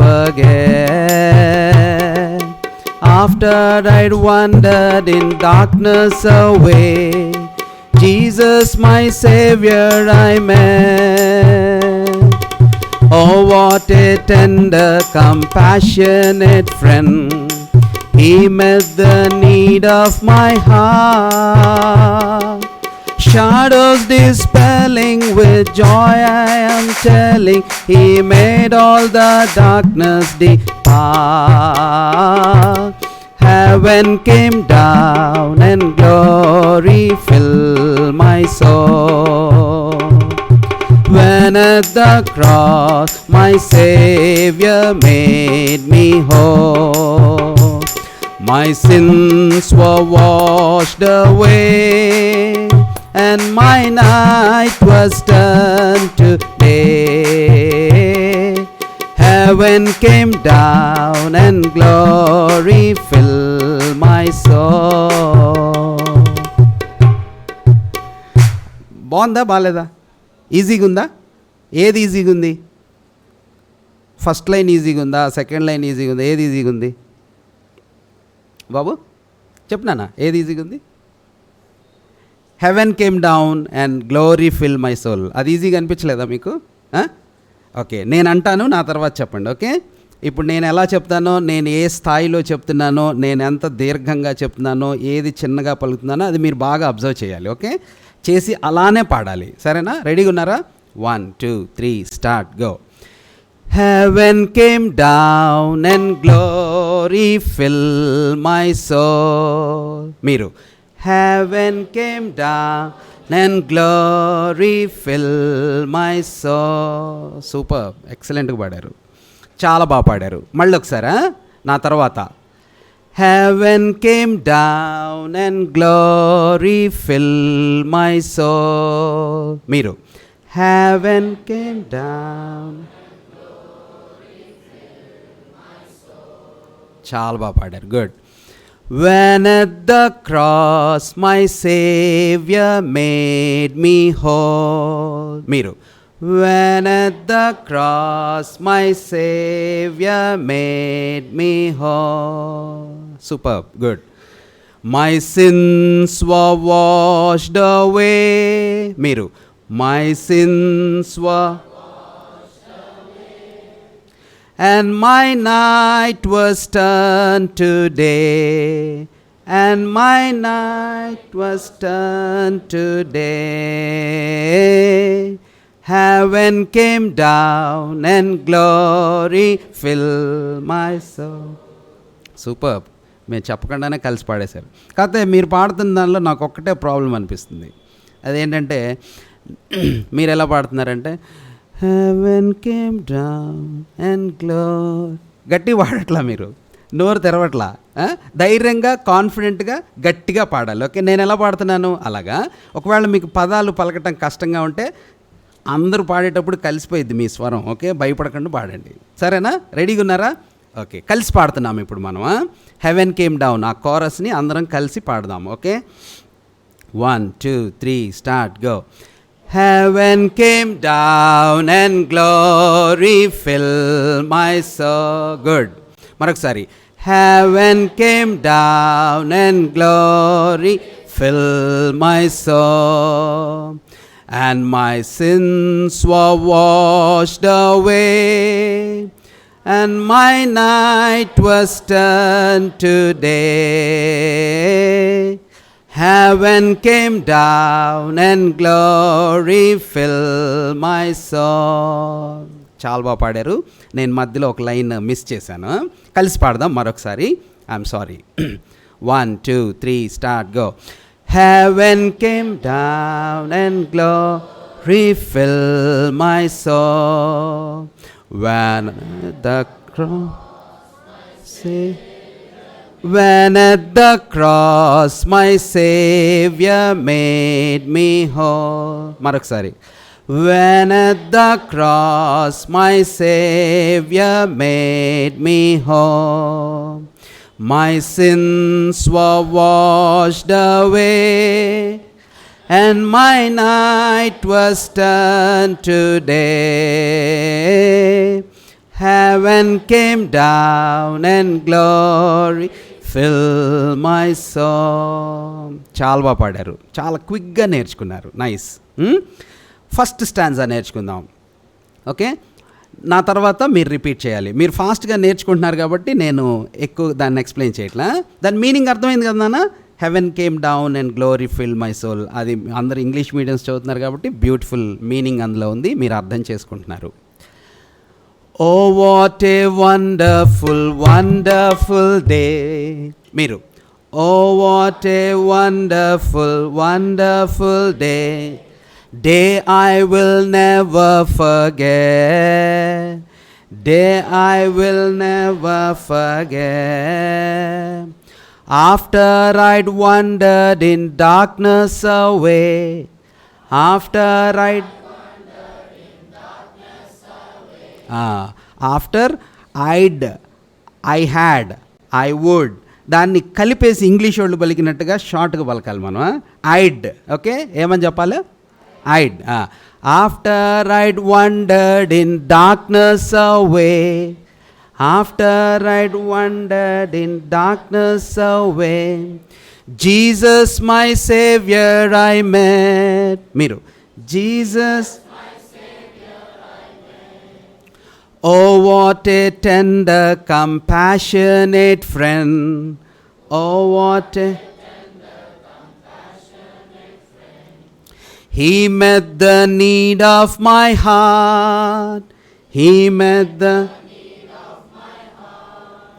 forget. After I'd wandered in darkness away, Jesus my Savior I met. Oh, what a tender, compassionate friend. He met the need of my heart. Shadows dispelling, with joy I am telling, He made all the darkness depart. Heaven came down and glory filled my soul. When at the cross my Savior made me whole, my sins were washed away, and my night was turned to day. Heaven came down and glory filled my soul. బాగుందా బాగాలేదా? ఈజీగా ఉందా? ఏది ఈజీగా ఉంది? First line ఈజీగా ఉందా? Second line ఈజీగా ఉందా? ఏది ఈజీగా ఉంది బాబు? చెప్నానా ఏది ఈజీగా ఉంది? Heaven came down and glory fill my soul. అది ఈజీగా అనిపించలేదా మీకు? ఓకే, నేను అంటాను, నా తర్వాత చెప్పండి. ఓకే, ఇప్పుడు నేను ఎలా చెప్తానో, నేను ఏ స్థాయిలో చెప్తున్నానో, నేను ఎంత దీర్ఘంగా చెప్తున్నానో, ఏది చిన్నగా పలుకుతున్నానో అది మీరు బాగా అబ్జర్వ్ చేయాలి. ఓకే, చేసి అలానే పాడాలి. సరేనా? రెడీగా ఉన్నారా? 1 2 3 start, go. Heaven came down and glory filled my soul. మీరు Heaven came down and glory filled my soul. Super, ఎక్సలెంట్గా పాడారు, చాలా బాగా పాడారు. మళ్ళీ ఒకసారి నా తర్వాత. Heaven came down and glory filled my soul. మీరు Heaven came down. చాలా బాగా పాడారు, good. When at the cross my Savior made me whole. మీరు When at the cross my Savior made me whole. Superb, good. My sins were washed away. మీరు My sins were and my night was turned to day, and my night was turned to day. Heaven came down and glory filled my soul. Superb. మేము చెప్పకుండానే కలిసి పాడేశారు. కాకపోతే మీరు పాడుతున్న దానిలో నాకు ఒక్కటే ప్రాబ్లం అనిపిస్తుంది. అదేంటంటే మీరు ఎలా పాడుతున్నారంటే Heaven came down and glory. గట్టిగా పాడట్లా, మీరు నోరు తెరవట్లా. ధైర్యంగా కాన్ఫిడెంట్గా గట్టిగా పాడాలి. ఓకే, నేను ఎలా పాడుతున్నాను అలాగా. ఒకవేళ మీకు పదాలు పలకటం కష్టంగా ఉంటే అందరూ పాడేటప్పుడు కలిసిపోయిద్ది మీ స్వరం. ఓకే, భయపడకుండా పాడండి. సరేనా? రెడీగా ఉన్నారా? ఓకే, కలిసి పాడుతున్నాము ఇప్పుడు మనం. హెవెన్ కేమ్ డౌన్ ఆ కోరస్ని అందరం కలిసి పాడదాం. Okay, 1 2 3 start, go. Heaven came down and glory filled my soul. Good. మరొకసారి. Heaven came down and glory filled my soul, and my sins were washed away, and my night was turned to day. Heaven came down and glory filled my soul. చాలా బాగా పాడారు. నేను మధ్యలో ఒక line miss చేశాను. కలిసి పాడదాం మరొకసారి. I'm sorry. 1 2 3 start, go. Heaven came down and glory filled my soul, when the cross When at the cross my Savior made me whole. మరొకసారి. When at the cross my Savior made me whole, my sins were washed away, and my night was turned to day. heaven came down and glory fill my soul. చాలా బాగా పాడారు, చాలా క్విక్గా నేర్చుకున్నారు. Nice. First stanza నేర్చుకుందాం. Okay, నా తర్వాత మీరు రిపీట్ చేయాలి. మీరు ఫాస్ట్గా నేర్చుకుంటున్నారు కాబట్టి నేను ఎక్కువ దాన్ని ఎక్స్ప్లెయిన్ చేయట్లా. దాని మీనింగ్ అర్థమైంది కదా నాన్న? Heaven came down and glory fill my soul. అది అందరు ఇంగ్లీష్ మీడియంస్ చదువుతున్నారు కాబట్టి బ్యూటిఫుల్ మీనింగ్ అందులో ఉంది, మీరు అర్థం చేసుకుంటున్నారు. Oh, what a wonderful, wonderful day. మీరు oh, what a wonderful, wonderful day. Day I will never forget. Day I will never forget. After I'd wandered in darkness away. After after I had, I would, దాన్ని కలిపేసి English వాళ్ళు పలికినట్టుగా షార్ట్గా పలకాలి మనం. I'd. Okay, ఏమని చెప్పాలి? I'd. After I'd wondered in darkness away. After I'd wondered in darkness away. Jesus my saviour I met. మీరు Jesus. Oh, what a tender, compassionate friend. Oh, what a tender, compassionate friend. He met the need of my heart. He met the need of my heart.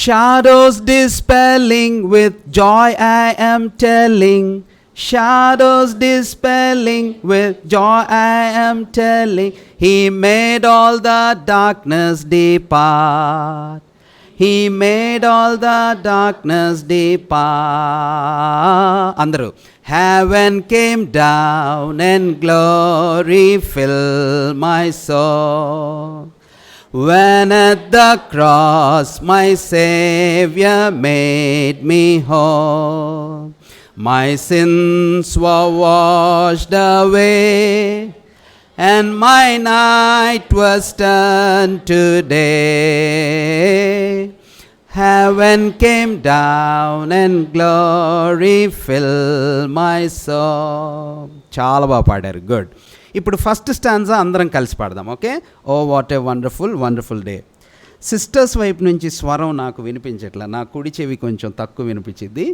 Shadows dispelling with joy I am telling. Shadows dispelling with joy I am telling. He made all the darkness depart. He made all the darkness depart. Andaru. Heaven came down and glory filled my soul. When at the cross my Savior made me whole. My sins were washed away, and my night was turned to day. Heaven came down and glory filled my soul. చాలా బాగా పాడారు, good. ఇప్పుడు first stanza అందరం కలిసి పాడదాం. Okay. Oh what a wonderful wonderful day. Sisters వైపు నుంచి స్వరం నాకు వినిపించట్లా, నా కుడి చెవి కొంచెం తక్కువ వినిపించింది,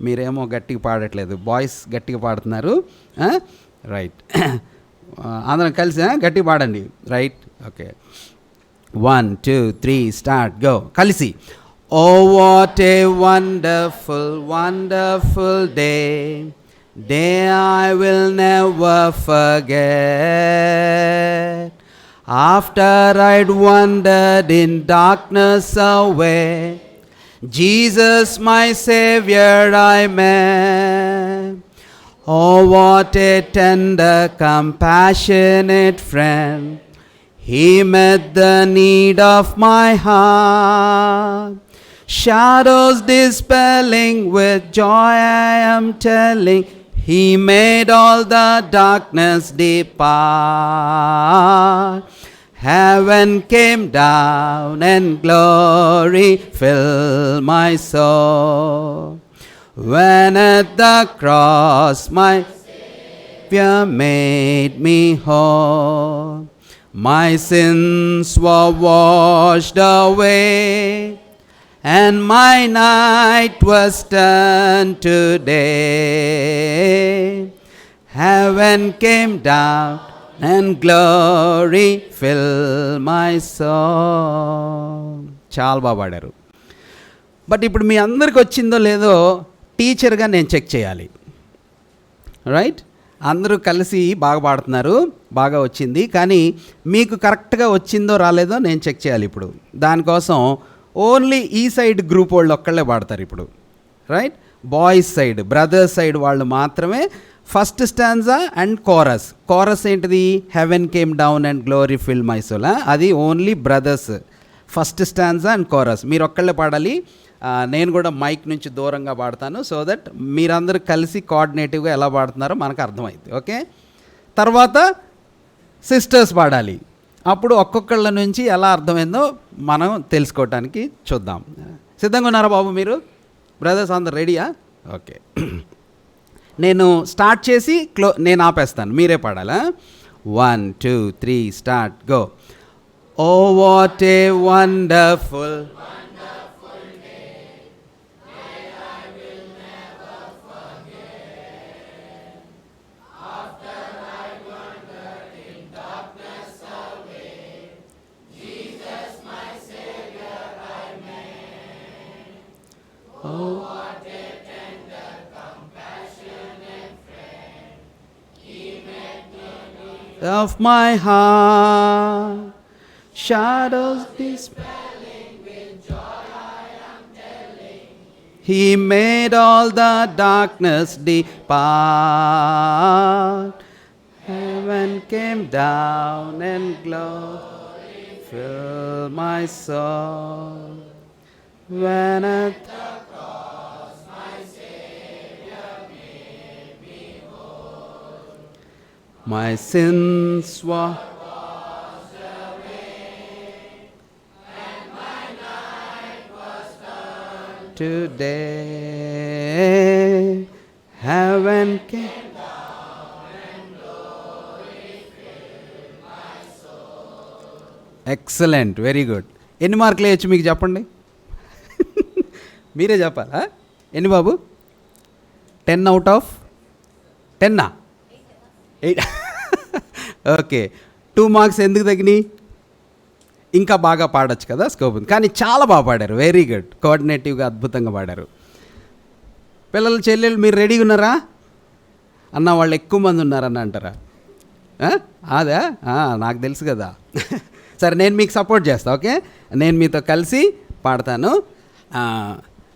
మీరేమో గట్టిగా పాడట్లేదు. బాయ్స్ గట్టిగా పాడుతున్నారు. రైట్, అందరం కలిసి గట్టిగా పాడండి. Right, okay. 1 2 3 start, go. కలిసి. O what a wonderful wonderful day. Day I will never forget. After I'd wandered in darkness away, Jesus my Savior I met. Oh, what a tender, compassionate friend. He met the need of my heart. Shadows dispelling with joy I am telling. He made all the darkness depart. Heaven came down and glory filled my soul. When at the cross my Savior made me whole. My sins were washed away, and my night was turned to day. Heaven came down and glory filled my soul. చాలా బాగా పాడారు. But ఇప్పుడు మీ అందరికి వచ్చిందో లేదో టీచర్గా నేను check చేయాలి. రైట్, అందరూ కలిసి బాగా పాడుతున్నారు, బాగా వచ్చింది, కానీ మీకు కరెక్ట్గా వచ్చిందో రాలేదో నేను చెక్ చేయాలి. ఇప్పుడు దానికోసం ఓన్లీ ఈ సైడ్ గ్రూప్ వాళ్ళు ఒక్కళ్ళే పాడతారు ఇప్పుడు. Right, boys side, brothers side వాళ్ళు మాత్రమే first stanza and chorus. Chorus ఏంటిది? Heaven came down and glory fill my soul. అది only brothers. First stanza and chorus మీరు ఒక్కళ్ళే పాడాలి. నేను కూడా మైక్ నుంచి దూరంగా పాడతాను, సో దట్ మీరందరూ కలిసి కోఆర్డినేటివ్గా ఎలా పాడుతున్నారో మనకు అర్థమైంది. ఓకే, తర్వాత సిస్టర్స్ పాడాలి. అప్పుడు ఒక్కొక్కళ్ళ నుంచి ఎలా అర్థమైందో మనం తెలుసుకోవటానికి చూద్దాం. సిద్ధంగా ఉన్నారా బాబు మీరు? బ్రదర్స్ అందరు రెడీయా? ఓకే. నేను స్టార్ట్ చేసి నేను ఆపేస్తాను, మీరే పాడాలా? 1 2 3 start, go. Oh what a wonderful of my heart, shadows dispelling with joy I am telling, He made all the darkness depart. Heaven came down and glory filled my soul. When at the cross my Savior made me whole, my sins were washed away, and my night was done today. Heaven came down and glory filled my soul. Excellent, very good. ఎన్ని మార్కులు వేయచ్చు మీకు చెప్పండి? మీరే చెప్పాలా? ఎన్ని బాబు? 10 out of 10? 8. Okay. 2 marks ఎందుకు తగ్గినాయి? ఇంకా బాగా పాడొచ్చు కదా, స్కోప్ ఉంది. కానీ చాలా బాగా పాడారు, వెరీ గుడ్. కోఆర్డినేటివ్గా అద్భుతంగా పాడారు. పిల్లలు చెల్లెలు మీరు రెడీగా ఉన్నారా అన్న? వాళ్ళు ఎక్కువ మంది ఉన్నారన్న అంటారా? అదే నాకు తెలుసు కదా. సరే, నేను మీకు సపోర్ట్ చేస్తాను. ఓకే, నేను మీతో కలిసి పాడతాను.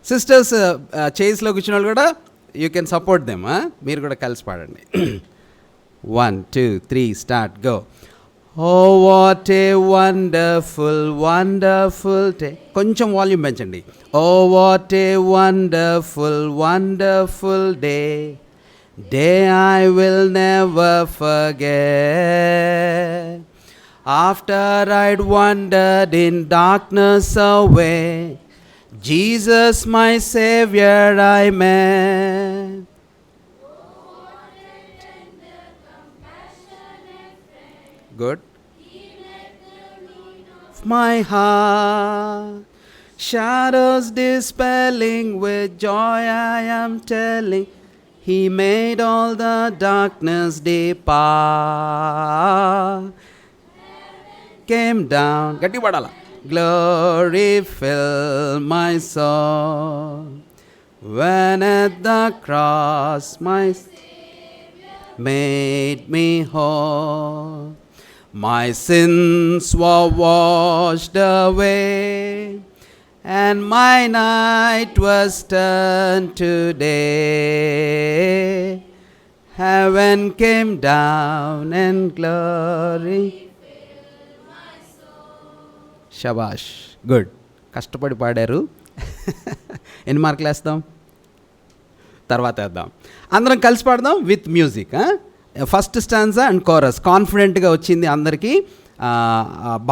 సిస్టర్స్ చైర్స్లో కూర్చున్న వాళ్ళు కూడా యూ కెన్ సపోర్ట్ దెమ్. మీరు కూడా కలిసి పాడండి. 1 2 3 start, go. Oh what a wonderful wonderful day. కొంచెం వాల్యూమ్ పెంచండి. Oh what a wonderful wonderful day, day I will never forget. After I'd wandered in darkness away, Jesus my Savior I met. Good. My heart, shadows dispelling with joy I am telling, He made all the darkness depart. Came down, gatti padala, glory filled my soul. When at the cross my Savior made me whole, my sins were washed away, and my night was turned to day. Heaven came down and glory. షబాష్, good. కష్టపడి పాడారు. ఎన్ని మార్కులు వేస్తాం? తర్వాత వేద్దాం. అందరం కలిసి పాడదాం with music. First stanza and chorus కాన్ఫిడెంట్గా వచ్చింది అందరికీ.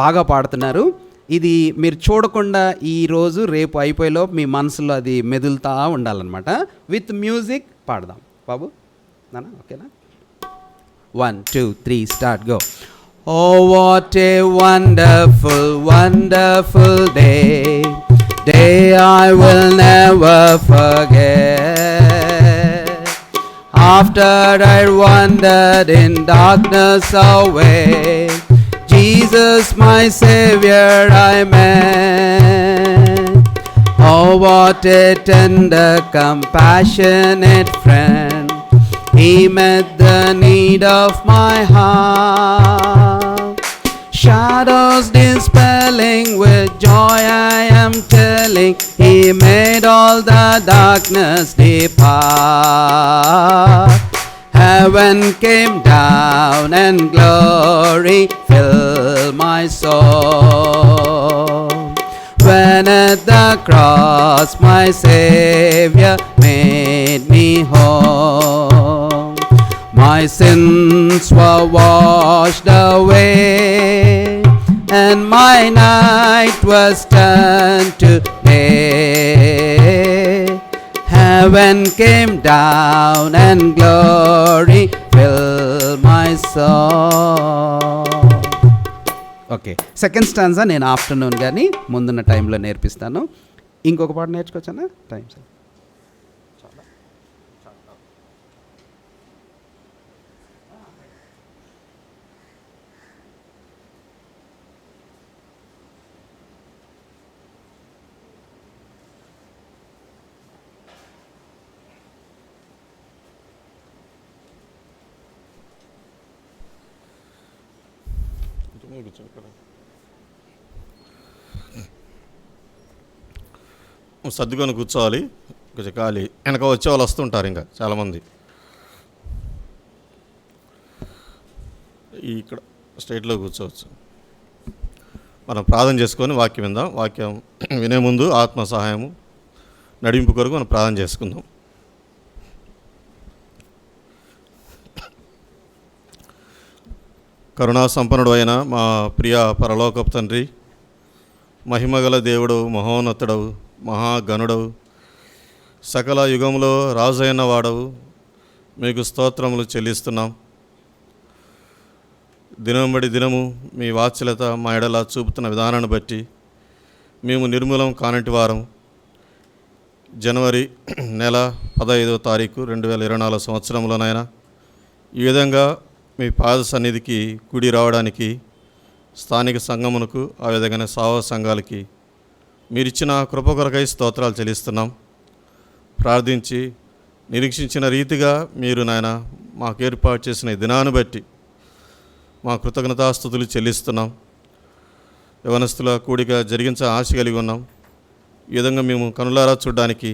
బాగా పాడుతున్నారు. ఇది మీరు చూడకుండా ఈరోజు రేపు అయిపోయేలోపు మీ మనసులో అది మెదులుతా ఉండాలన్నమాట. విత్ మ్యూజిక్ పాడదాం బాబు, నాన్న ఓకేనా? 1 2 3 start, go. Oh, what a wonderful, wonderful day, day I will never forget. After I wandered in darkness away, Jesus my Savior I met. Oh, what a tender, compassionate friend, He met the need of my heart. Shadows dispelling with joy I am telling, He made all the darkness depart. Heaven came down and glory filled my soul. When at the cross my Savior made me whole, my sins were washed away, and my night was turned to day. Heaven came down and glory filled my soul. Okay, second stanza నేను afternoon కానీ ముందున్న టైంలో నేర్పిస్తాను. ఇంకొక పాట నేర్చుకోవచ్చా? Time sir. సర్దుకొని కూర్చోవాలి, కొంచెం ఖాళీ. వెనక వచ్చే వాళ్ళు వస్తుంటారు ఇంకా చాలామంది. ఇక్కడ స్ట్రైట్లో కూర్చోవచ్చు. మనం ప్రార్థన చేసుకొని వాక్యం విందాం. వాక్యం వినే ముందు ఆత్మ సహాయము నడింపు కొరకు మనం ప్రార్థన చేసుకుందాం. కరుణా సంపన్నుడు అయిన మా ప్రియ పరలోకపు తండ్రి, మహిమగల దేవుడు, మహోన్నతుడవు, మహాగణుడవు, సకల యుగంలో రాజు అయిన వాడవు, మీకు స్తోత్రములు చెల్లిస్తున్నాం. దినం బడి దినము మీ వాత్సల్యత మా ఎడల చూపుతున్న విధానాన్ని బట్టి మేము నిర్మూలం కానటి వారం. జనవరి నెల 15వ తారీఖు 2024 సంవత్సరంలోనైనా ఈ విధంగా మీ పాద సన్నిధికి కూడి రావడానికి స్థానిక సంఘమునకు, ఆ విధంగానే సావ సంఘాలకి మీరిచ్చిన కృప కొరకై స్తోత్రాలు చెల్లిస్తున్నాం. ప్రార్థించి నిరీక్షించిన రీతిగా మీరు నాయన మాకు ఏర్పాటు చేసిన ఈ దినాన్ని బట్టి మా కృతజ్ఞతాస్తుతులు చెల్లిస్తున్నాం. యవనస్తుల కూడిక జరిగించ ఆశ కలిగి ఉన్నాం. ఈ విధంగా మేము కనులారా చూడడానికి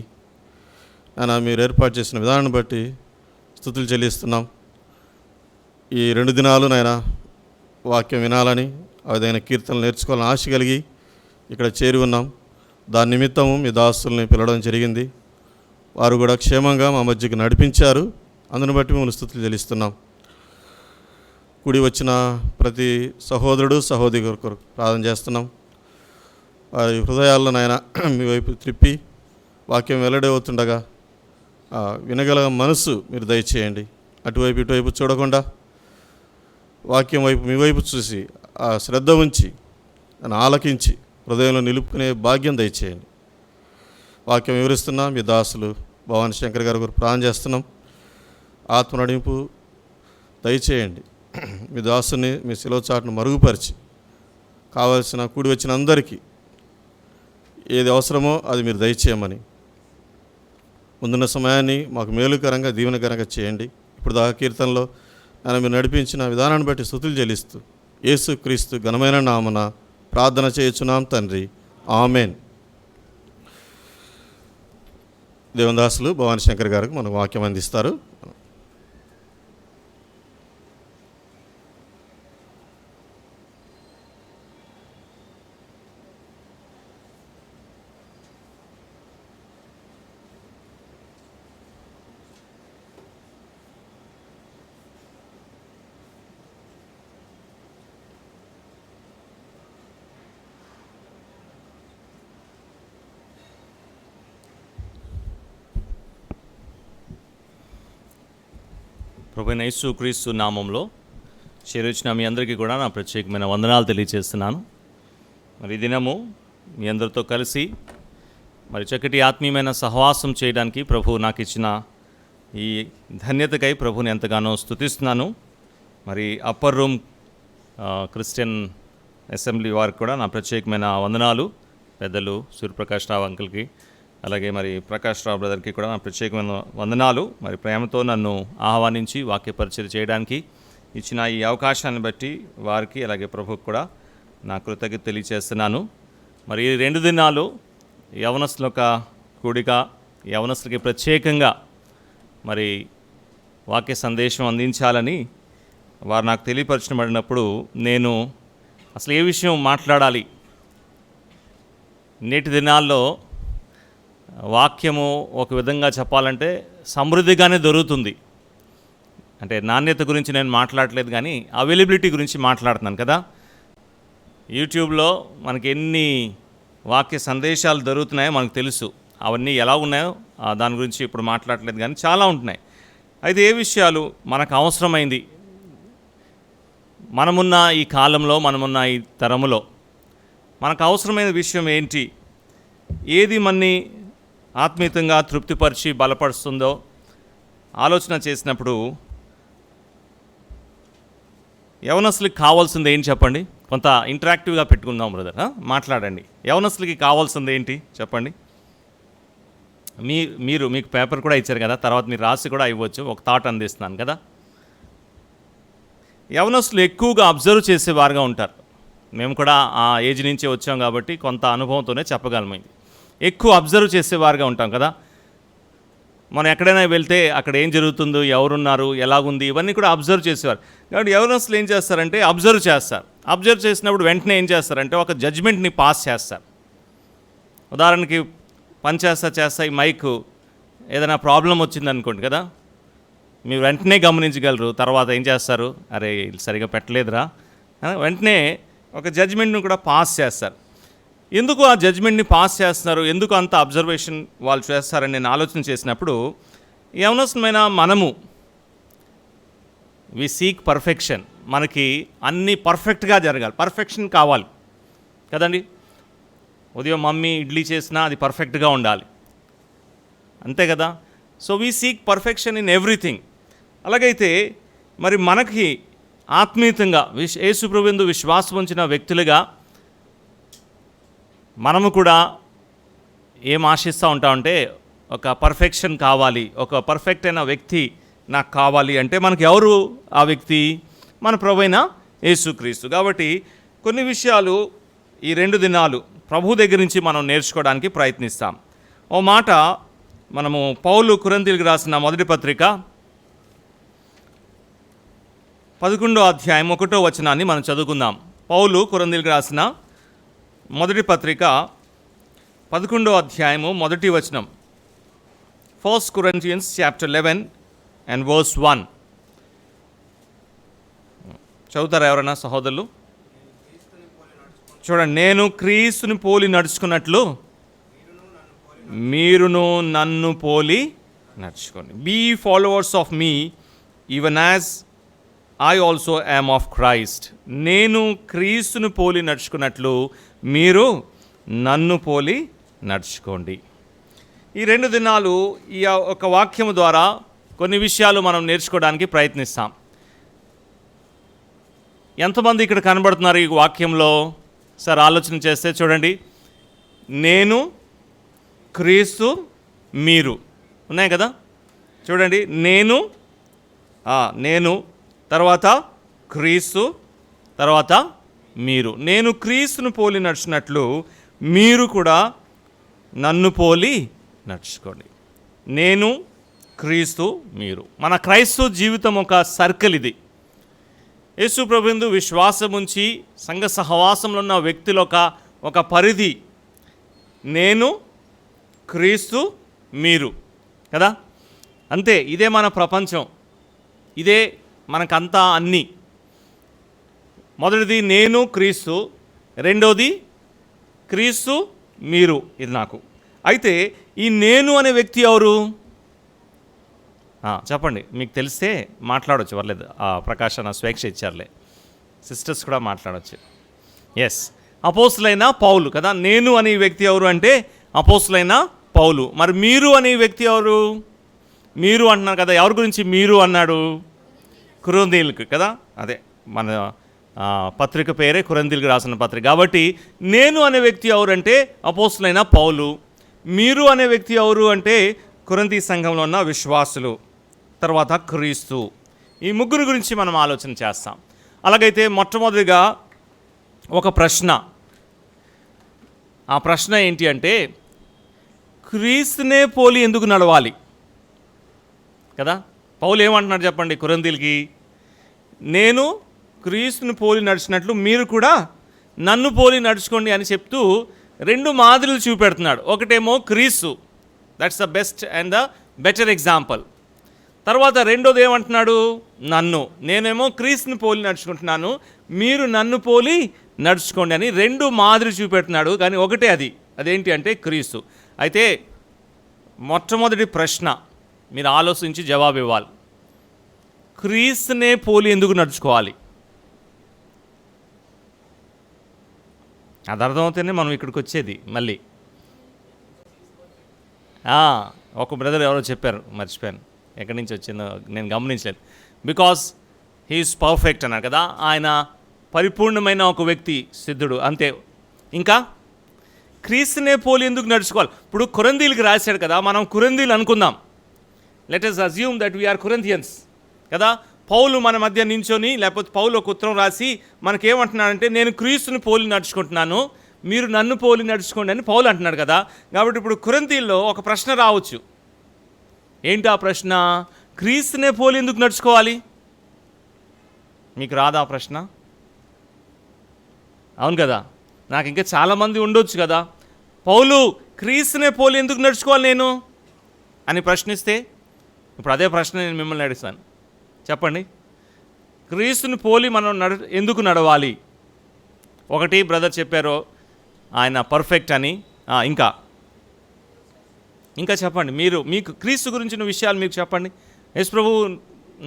నాయన మీరు ఏర్పాటు చేసిన విధానాన్ని బట్టి స్తుతులు చెల్లిస్తున్నాం. ఈ 2 దినాలు నాయన వాక్యం వినాలని, ఆ విధంగా కీర్తనలు నేర్చుకోవాలని ఆశ కలిగి ఇక్కడ చేరి ఉన్నాం. దాని నిమిత్తము మీ దాసుల్ని పిలవడం జరిగింది. వారు కూడా క్షేమంగా మా మధ్యకి నడిపించారు. అందును బట్టి మిమ్మల్ని స్తుతులు చెల్లిస్తున్నాం. కూడి వచ్చిన ప్రతి సహోదరుడు సహోదరి కొరకు ప్రార్థన చేస్తున్నాం. వారి హృదయాల్లో నాయన మీ వైపు త్రిప్పి వాక్యం వెల్లడి అవుతుండగా వినగల మనసు మీరు దయచేయండి. అటువైపు ఇటువైపు చూడకుండా వాక్యం వైపు మీ వైపు చూసి ఆ శ్రద్ధ ఉంచి నన్ను ఆలకించి హృదయంలో నిలుపుకునే భాగ్యం దయచేయండి. వాక్యం వివరిస్తున్నాం. మీ దాసులు భవాని శంకర్ గారి గురించి ప్రార్థన చేస్తున్నాం. ఆత్మ నడింపు దయచేయండి. మీ దాసుని మీ శిలువ చాటును మరుగుపరిచి కావలసిన కూడి వచ్చిన అందరికీ ఏది అవసరమో అది మీరు దయచేయమని, ముందున్న సమయాన్ని మాకు మేలుకరంగా దీవెనకరంగా చేయండి. ఇప్పుడు దాకా కీర్తనలో నన్ను మీరు నడిపించిన విధానాన్ని బట్టి స్తుతులు చెల్లిస్తూ యేసు క్రీస్తు ఘనమైన నామన ప్రార్థన చేయుచున్నాం తండ్రి, ఆమెన్. దేవదాసులు భవాని శంకర్ గారికి మనకు వాక్యం అందిస్తారు. ప్రభువైన యేసు క్రీస్తు నామంలో చేరొచ్చిన మీ అందరికీ కూడా నా ప్రత్యేకమైన వందనాలు తెలియజేస్తున్నాను. మరి ఈ దినము మీ అందరితో కలిసి మరి చక్కటి ఆత్మీయమైన సహవాసం చేయడానికి ప్రభువు నాకు ఇచ్చిన ఈ ధన్యతకై ప్రభుని ఎంతగానో స్తుతిస్తున్నాను. మరి అప్పర్ రూమ్ క్రిస్టియన్ అసెంబ్లీ వారికి కూడా నా ప్రత్యేకమైన వందనాలు. పెద్దలు సూర్యప్రకాష్ రావు అంకుల్కి, అలాగే మరి ప్రకాష్ రావు బ్రదర్కి కూడా నా ప్రత్యేకమైన వందనాలు. మరి ప్రేమతో నన్ను ఆహ్వానించి వాక్య పరిచయం చేయడానికి ఇచ్చిన ఈ అవకాశాన్ని బట్టి వారికి అలాగే ప్రభువుకు కూడా నా కృతజ్ఞత తెలియజేస్తున్నాను. మరి ఈ 2 దినాలు యవనస్తుల యొక్క కూడిక, యవనస్తులకి ప్రత్యేకంగా మరి వాక్య సందేశం అందించాలని వారు నాకు తెలియపరచబడినప్పుడు నేను అసలు ఏ విషయం మాట్లాడాలి, నేటి దినాల్లో వాక్యము ఒక విధంగా చెప్పాలంటే సమృద్ధిగానే దొరుకుతుంది. అంటే నాణ్యత గురించి నేను మాట్లాడలేదు కానీ అవైలబిలిటీ గురించి మాట్లాడుతున్నాను కదా. యూట్యూబ్లో మనకి ఎన్ని వాక్య సందేశాలు దొరుకుతున్నాయో మనకు తెలుసు. అవన్నీ ఎలా ఉన్నాయో దాని గురించి ఇప్పుడు మాట్లాడలేదు, కానీ చాలా ఉంటున్నాయి. అయితే ఏ విషయాలు మనకు అవసరమైంది, మనమున్న ఈ కాలంలో, మనమున్న ఈ తరములో మనకు అవసరమైన విషయం ఏంటి, ఏది మనని ఆత్మీయంగా తృప్తిపరిచి బలపరుస్తుందో ఆలోచన చేసినప్పుడు యవనస్తులకి కావాల్సింది ఏంటి చెప్పండి? కొంత ఇంటరాక్టివ్గా పెట్టుకుందాం బ్రదర్, మాట్లాడండి. యవనస్తులకి కావాల్సింది ఏంటి చెప్పండి? మీకు పేపర్ కూడా ఇచ్చారు కదా, తర్వాత మీరు రాసి కూడా ఇవ్వచ్చు. ఒక థాట్ అందిస్తున్నాను కదా. యవనస్తులు ఎక్కువగా అబ్జర్వ్ చేసేవారుగా ఉంటారు. మేము కూడా ఆ ఏజ్ నుంచి వచ్చాం కాబట్టి కొంత అనుభవంతోనే చెప్పగలమైంది. ఎక్కువ అబ్జర్వ్ చేసేవారుగా ఉంటాం కదా. మనం ఎక్కడైనా వెళ్తే అక్కడ ఏం జరుగుతుందో, ఎవరున్నారు, ఎలాగుంది, ఇవన్నీ కూడా అబ్జర్వ్ చేసేవారు. కాబట్టి యవనస్తులు ఏం చేస్తారంటే అబ్జర్వ్ చేస్తారు. అబ్జర్వ్ చేసినప్పుడు వెంటనే ఏం చేస్తారంటే ఒక జడ్జ్మెంట్ని పాస్ చేస్తారు. ఉదాహరణకి పని చేస్తా ఈ మైక్ ఏదైనా ప్రాబ్లం వచ్చిందనుకోండి కదా, మీరు వెంటనే గమనించగలరు. తర్వాత ఏం చేస్తారు, అరే సరిగా పెట్టలేదురా, వెంటనే ఒక జడ్జ్మెంట్ని కూడా పాస్ చేస్తారు. ఎందుకు ఆ జడ్జ్మెంట్ని పాస్ చేస్తున్నారు, ఎందుకు అంత అబ్జర్వేషన్ వాళ్ళు చేస్తారని నేను ఆలోచన చేసినప్పుడు, యవనస్తులమైన మనము వి సీక్ పర్ఫెక్షన్. మనకి అన్నీ పర్ఫెక్ట్గా జరగాలి, పర్ఫెక్షన్ కావాలి కదండి. ఉదయం మమ్మీ ఇడ్లీ చేసినా అది పర్ఫెక్ట్గా ఉండాలి, అంతే కదా. So we seek perfection in everything. అలాగైతే మరి మనకి ఆత్మీయంగా యేసు ప్రభువునందు విశ్వాసం ఉంచిన వ్యక్తులుగా మనము కూడా ఏం ఆశిస్తూ ఉంటామంటే ఒక పర్ఫెక్షన్ కావాలి, ఒక పర్ఫెక్ట్ అయిన వ్యక్తి నాకు కావాలి అంటే మనకి ఎవరు ఆ వ్యక్తి? మన ప్రభువైన యేసుక్రీస్తు. కాబట్టి కొన్ని విషయాలు ఈ 2 దినాలు ప్రభు దగ్గర నుంచి మనం నేర్చుకోవడానికి ప్రయత్నిస్తాం. ఓ మాట మనము పౌలు కొరింథీయులకు రాసిన మొదటి పత్రిక 11వ అధ్యాయం 1వ వచనాన్ని మనం చదువుకుందాం. పౌలు కొరింథీయులకు రాసిన మొదటి పత్రిక 11వ అధ్యాయము 1వ వచనం. 1 Corinthians chapter 11 and verse 1. చదువుతారా ఎవరైనా సహోదరులు? చూడండి, నేను క్రీస్తుని పోలి నడుచుకున్నట్లు మీరును నన్ను పోలి నడుచుకోండి. Be followers of me even as I also am of Christ. నేను క్రీస్తుని పోలి నడుచుకున్నట్లు మీరు నన్ను పోలి నడుచుకోండి. ఈ 2 దినాలు ఈ ఒక వాక్యము ద్వారా కొన్ని విషయాలు మనం నేర్చుకోవడానికి ప్రయత్నిస్తాం. ఎంతమంది ఇక్కడ కనబడుతున్నారు ఈ వాక్యంలో? సార్ ఆలోచన చేస్తే చూడండి, నేను, క్రీస్తు, మీరు ఉన్నాయి కదా. చూడండి, నేను తర్వాత క్రీస్తు, తర్వాత మీరు. నేను క్రీస్తును పోలి నడిచినట్లు మీరు కూడా నన్ను పోలి నడుచుకోండి. నేను, క్రీస్తు, మీరు. మన క్రైస్తవ జీవితం ఒక సర్కిల్. ఇది యేసు ప్రభువునందు విశ్వాసం ఉంచి సంఘ సహవాసంలో ఉన్న వ్యక్తుల ఒక పరిధి. నేను, క్రీస్తు, మీరు కదా. అంతే, ఇదే మన ప్రపంచం, ఇదే మనకంతా అన్నీ. మొదటిది నేను, క్రీస్తు. రెండోది క్రీస్తు, మీరు. ఇది నాకు. అయితే ఈ నేను అనే వ్యక్తి ఎవరు చెప్పండి? మీకు తెలిస్తే మాట్లాడవచ్చు, పర్లేదు. ప్రకాష్ అన్న స్వేచ్ఛ ఇచ్చారులే, సిస్టర్స్ కూడా మాట్లాడవచ్చు. ఎస్, అపోస్తులైన పౌలు కదా. నేను అనే వ్యక్తి ఎవరు అంటే అపోస్తులైన పౌలు. మరి మీరు అనే వ్యక్తి ఎవరు? మీరు అంటున్నారు కదా, ఎవరి గురించి మీరు అన్నాడు? కొరింథీయులకు కదా. అదే మన పత్రిక పేరే కొరింథీయులకు రాసిన పత్రిక. కాబట్టి నేను అనే వ్యక్తి ఎవరంటే అపోస్తులైన పౌలు. మీరు అనే వ్యక్తి ఎవరు అంటే కొరింథీ సంఘంలో ఉన్న విశ్వాసులు, తర్వాత క్రీస్తు. ఈ ముగ్గురు గురించి మనం ఆలోచన చేస్తాం. అలాగైతే మొట్టమొదటిగా ఒక ప్రశ్న. ఆ ప్రశ్న ఏంటి అంటే క్రీస్తునే పోలి ఎందుకు నడవాలి కదా. పౌలు ఏమంటున్నాడు చెప్పండి కొరింథీయులకి? నేను క్రీస్తుని పోలి నడిచినట్లు మీరు కూడా నన్ను పోలి నడుచుకోండి అని చెప్తూ 2 మాదిరిలు చూపెడుతున్నాడు. ఒకటేమో క్రీస్తు, that's the best and the better example. తర్వాత రెండోది ఏమంటున్నాడు? నన్ను. నేనేమో క్రీస్తుని పోలి నడుచుకుంటున్నాను, మీరు నన్ను పోలి నడుచుకోండి అని 2 మాదిరి చూపెడుతున్నాడు. కానీ ఒకటే అదేంటి అంటే క్రీస్తు. అయితే మొట్టమొదటి ప్రశ్న మీరు ఆలోచించి జవాబు ఇవ్వాలి. క్రీస్తునే పోలి ఎందుకు నడుచుకోవాలి? అది అర్థమవుతేనే మనం ఇక్కడికి వచ్చేది. మళ్ళీ ఒక బ్రదర్ ఎవరో చెప్పారు, మర్చిపోయాను ఎక్కడి నుంచి వచ్చిందో నేను గమనించలేదు. బికాస్ హీఈస్ పర్ఫెక్ట్ అన్నారు కదా, ఆయన పరిపూర్ణమైన ఒక వ్యక్తి, సిద్ధుడు, అంతే. ఇంకా క్రీస్తునే పోలి ఎందుకు నడుచుకోవాలి? ఇప్పుడు కొరింథీయులకు రాశాడు కదా, మనం కొరింథీయులు అనుకుందాం. Let us assume that we are Corinthians కదా. పౌలు మన మధ్య నించొని, లేకపోతే పౌలు ఒక ఉత్తరం రాసి మనకేమంటున్నాడంటే, నేను క్రీస్తుని పోలి నడుచుకుంటున్నాను, మీరు నన్ను పోలి నడుచుకోండి అని పౌలు అంటున్నాడు కదా. కాబట్టి ఇప్పుడు కొరింథీయుల్లో ఒక ప్రశ్న రావచ్చు. ఏంటి ఆ ప్రశ్న? క్రీస్తునే పోలి ఎందుకు నడుచుకోవాలి? మీకు రాదా ఆ ప్రశ్న? అవును కదా, నాకు ఇంకా చాలామంది ఉండొచ్చు కదా, పౌలు క్రీస్తునే పోలి ఎందుకు నడుచుకోవాలి నేను అని ప్రశ్నిస్తే, ఇప్పుడు అదే ప్రశ్న నేను మిమ్మల్ని అడుగుతాను. చెప్పండి, క్రీస్తుని పోలి మనం ఎందుకు నడవాలి? ఒకటి బ్రదర్ చెప్పారు ఆయన పర్ఫెక్ట్ అని. ఇంకా చెప్పండి, మీకు క్రీస్తు గురించిన విషయాలు మీకు చెప్పండి. యేసు ప్రభు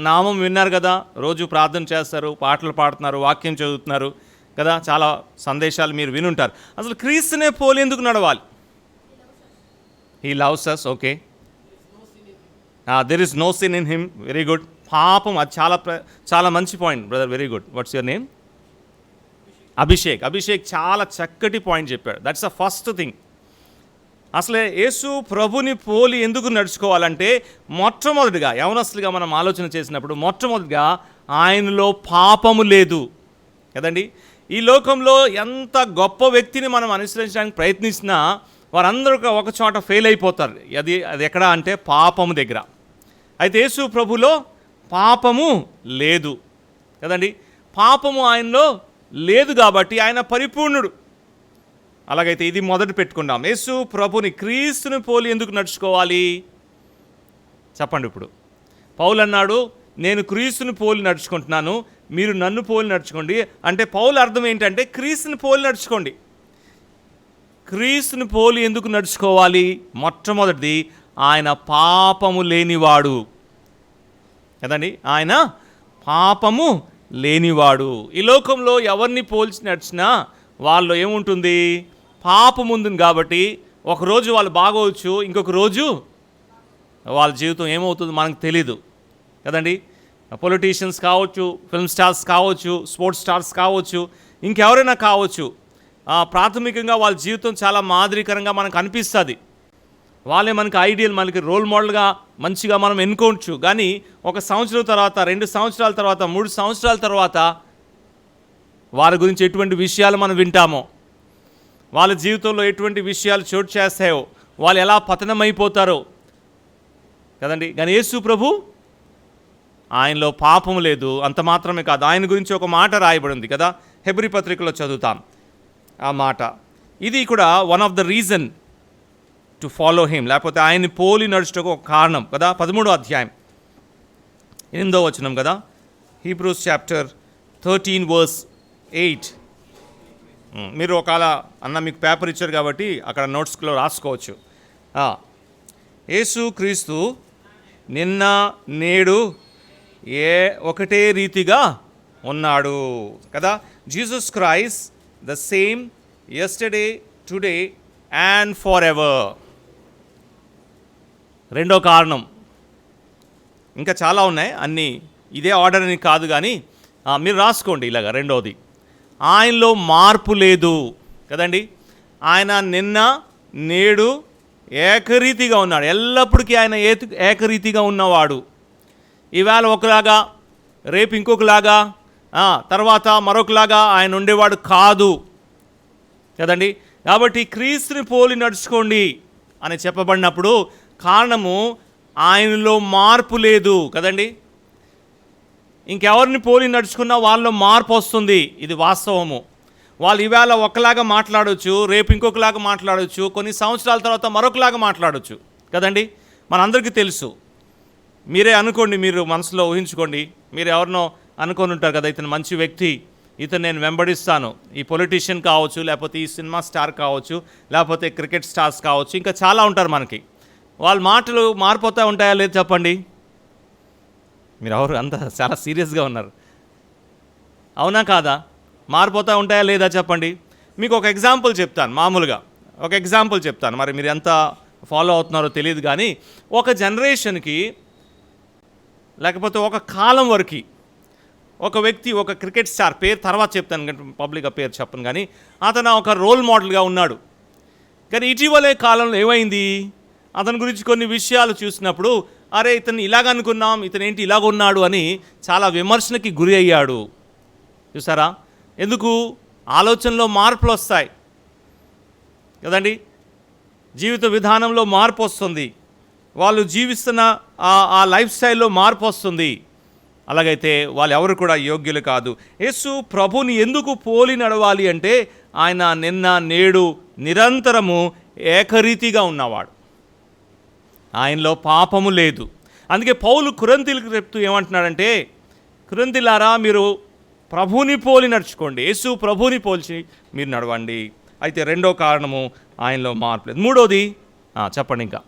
నామం విన్నారు కదా, రోజు ప్రార్థన చేస్తారు, పాటలు పాడుతున్నారు, వాక్యం చదువుతున్నారు కదా, చాలా సందేశాలు మీరు వినుంటారు. అసలు క్రీస్తునే పోలి ఎందుకు నడవాలి? He loves us, okay. There is no sin in him, very good. పాపం, అది చాలా మంచి point brother, very good. What's your name? Abhishek చాలా చక్కటి పాయింట్ చెప్పాడు. That's the first thing. అసలే యేసు ప్రభుని పోలి ఎందుకు నడుచుకోవాలంటే, మొట్టమొదటిగా యవనస్తులుగా మనం ఆలోచన చేసినప్పుడు మొట్టమొదటిగా ఆయనలో పాపము లేదు కదండి. ఈ లోకంలో ఎంత గొప్ప వ్యక్తిని మనం అనుసరించడానికి ప్రయత్నించినా వారందరూ ఒక చోట ఫెయిల్ అయిపోతారు. అది ఎక్కడ అంటే పాపము దగ్గర. అయితే యేసు ప్రభులో పాపము లేదు కదండి. పాపము ఆయనలో లేదు కాబట్టి ఆయన పరిపూర్ణుడు. అలాగైతే ఇది మొదట పెట్టుకుందాం. యేసు ప్రభుని, క్రీస్తుని పోలి ఎందుకు నడుచుకోవాలి చెప్పండి. ఇప్పుడు పౌలు అన్నాడు, నేను క్రీస్తుని పోలి నడుచుకుంటున్నాను, మీరు నన్ను పోలి నడుచుకోండి అంటే పౌలు అర్థం ఏంటంటే క్రీస్తుని పోలి నడుచుకోండి. క్రీస్తుని పోలి ఎందుకు నడుచుకోవాలి? మొట్టమొదటిది, ఆయన పాపము లేనివాడు కదండి. ఆయన పాపము లేనివాడు. ఈ లోకంలో ఎవరిని పోల్చి నడిచినా వాళ్ళు ఏముంటుంది? పాపం ఉంది కాబట్టి ఒకరోజు వాళ్ళు బాగోవచ్చు, ఇంకొక రోజు వాళ్ళ జీవితం ఏమవుతుంది మనకు తెలీదు కదండి. పొలిటీషియన్స్ కావచ్చు, ఫిల్మ్ స్టార్స్ కావచ్చు, స్పోర్ట్స్ స్టార్స్ కావచ్చు, ఇంకెవరైనా కావచ్చు. ప్రాథమికంగా వాళ్ళ జీవితం చాలా మాదిరికరంగా మనకు అనిపిస్తుంది. వాళ్ళే మనకి ఐడియల్, మనకి రోల్ మోడల్గా మంచిగా మనం ఎన్నుకోవచ్చు. కానీ 1 సంవత్సరం తర్వాత, 2 సంవత్సరాల తర్వాత, 3 సంవత్సరాల తర్వాత వాళ్ళ గురించి ఎటువంటి విషయాలు మనం వింటామో, వాళ్ళ జీవితంలో ఎటువంటి విషయాలు చోటు చేస్తాయో, వాళ్ళు ఎలా పతనమైపోతారో కదండి. కానీ యేసు ప్రభు ఆయనలో పాపం లేదు. అంత మాత్రమే కాదు, ఆయన గురించి ఒక మాట రాయబడింది కదా, హెబ్రీ పత్రికలో చదువుతాం ఆ మాట. ఇది కూడా one of the reason to follow him, లేకపోతే ఆయన్ని పోలి నడుచుటకు ఒక కారణం కదా. 13వ అధ్యాయం 8వ వచనం కదా, హీబ్రూస్ చాప్టర్ 13 వర్స్ 8. మీరు ఒకవేళ అన్న మీకు పేపర్ ఇచ్చారు కాబట్టి అక్కడ నోట్స్లో రాసుకోవచ్చు. యేసు క్రీస్తు నిన్న నేడు ఒకటే రీతిగా ఉన్నాడు కదా. Jesus Christ the same yesterday, today and for ever. రెండో కారణం, ఇంకా చాలా ఉన్నాయి, అన్నీ ఇదే ఆర్డర్ అని కాదు, కానీ మీరు రాసుకోండి ఇలాగ. రెండోది, ఆయనలో మార్పు లేదు కదండి. ఆయన నిన్న నేడు ఏకరీతిగా ఉన్నాడు, ఎల్లప్పటికీ ఆయన ఏకరీతిగా ఉన్నవాడు. ఈవేళ ఒకలాగా, రేపు ఇంకొకలాగా, తర్వాత మరొకలాగా ఆయన ఉండేవాడు కాదు కదండి. కాబట్టి క్రీస్తుని పోలి నడుచుకోండి అని చెప్పబడినప్పుడు కారణము ఆయనలో మార్పు లేదు కదండి. ఇంకెవరిని పోలి నడుచుకున్నా వాళ్ళలో మార్పు వస్తుంది, ఇది వాస్తవము. వాళ్ళు ఈవేళ ఒకలాగా మాట్లాడవచ్చు, రేపు ఇంకొకలాగా మాట్లాడవచ్చు, కొన్ని సంవత్సరాల తర్వాత మరొకలాగా మాట్లాడవచ్చు కదండి. మనందరికీ తెలుసు. మీరే అనుకోండి, మీరు మనసులో ఊహించుకోండి, మీరు ఎవరినో అనుకొని ఉంటారు కదా, ఇతను మంచి వ్యక్తి, ఇతను నేను వెంబడిస్తాను. ఈ పొలిటీషియన్ కావచ్చు, లేకపోతే ఈ సినిమా స్టార్ కావచ్చు, లేకపోతే క్రికెట్ స్టార్స్ కావచ్చు, ఇంకా చాలా ఉంటారు మనకి. వాళ్ళ మాటలు మారిపోతూ ఉంటాయా లేదు చెప్పండి. మీరు ఎవరు అంత చాలా సీరియస్గా ఉన్నారు? అవునా కాదా? మారిపోతూ ఉంటాయా లేదా చెప్పండి. మీకు ఒక ఎగ్జాంపుల్ చెప్తాను, మామూలుగా ఒక ఎగ్జాంపుల్ చెప్తాను. మరి మీరు ఎంత ఫాలో అవుతున్నారో తెలియదు కానీ, ఒక జనరేషన్కి లేకపోతే ఒక కాలం వరకు ఒక వ్యక్తి, ఒక క్రికెట్ స్టార్, పేరు తర్వాత చెప్తాను, పబ్లిక్గా పేరు చెప్పను, కానీ అతను ఒక రోల్ మోడల్గా ఉన్నాడు. కానీ ఇటీవలే కాలంలో ఏమైంది, అతని గురించి కొన్ని విషయాలు చూసినప్పుడు అరే ఇతను ఇలాగ అనుకున్నాం, ఇతను ఏంటి ఇలాగ ఉన్నాడు అని చాలా విమర్శనకి గురి అయ్యాడు. చూసారా? ఎందుకు? ఆలోచనలో మార్పులు వస్తాయి కదండి, జీవిత విధానంలో మార్పు వస్తుంది, వాళ్ళు జీవిస్తున్న ఆ లైఫ్ స్టైల్లో మార్పు వస్తుంది. అలాగైతే వాళ్ళు ఎవరు కూడా యోగ్యులు కాదు. యేసు ప్రభుని ఎందుకు పోలి నడవాలి అంటే ఆయన నిన్న నేడు నిరంతరము ఏకరీతిగా ఉన్నవాడు, ఆయనలో పాపము లేదు. అందుకే పౌలు కొరింథీయులకు చెప్తూ ఏమంటున్నాడంటే, కొరింథీయులారా మీరు ప్రభుని పోలి నడుచుకోండి, యేసు ప్రభుని పోల్చి మీరు నడవండి. అయితే రెండో కారణము ఆయనలో మార్పు లేదు. మూడోది చెప్పండి, ఇంకా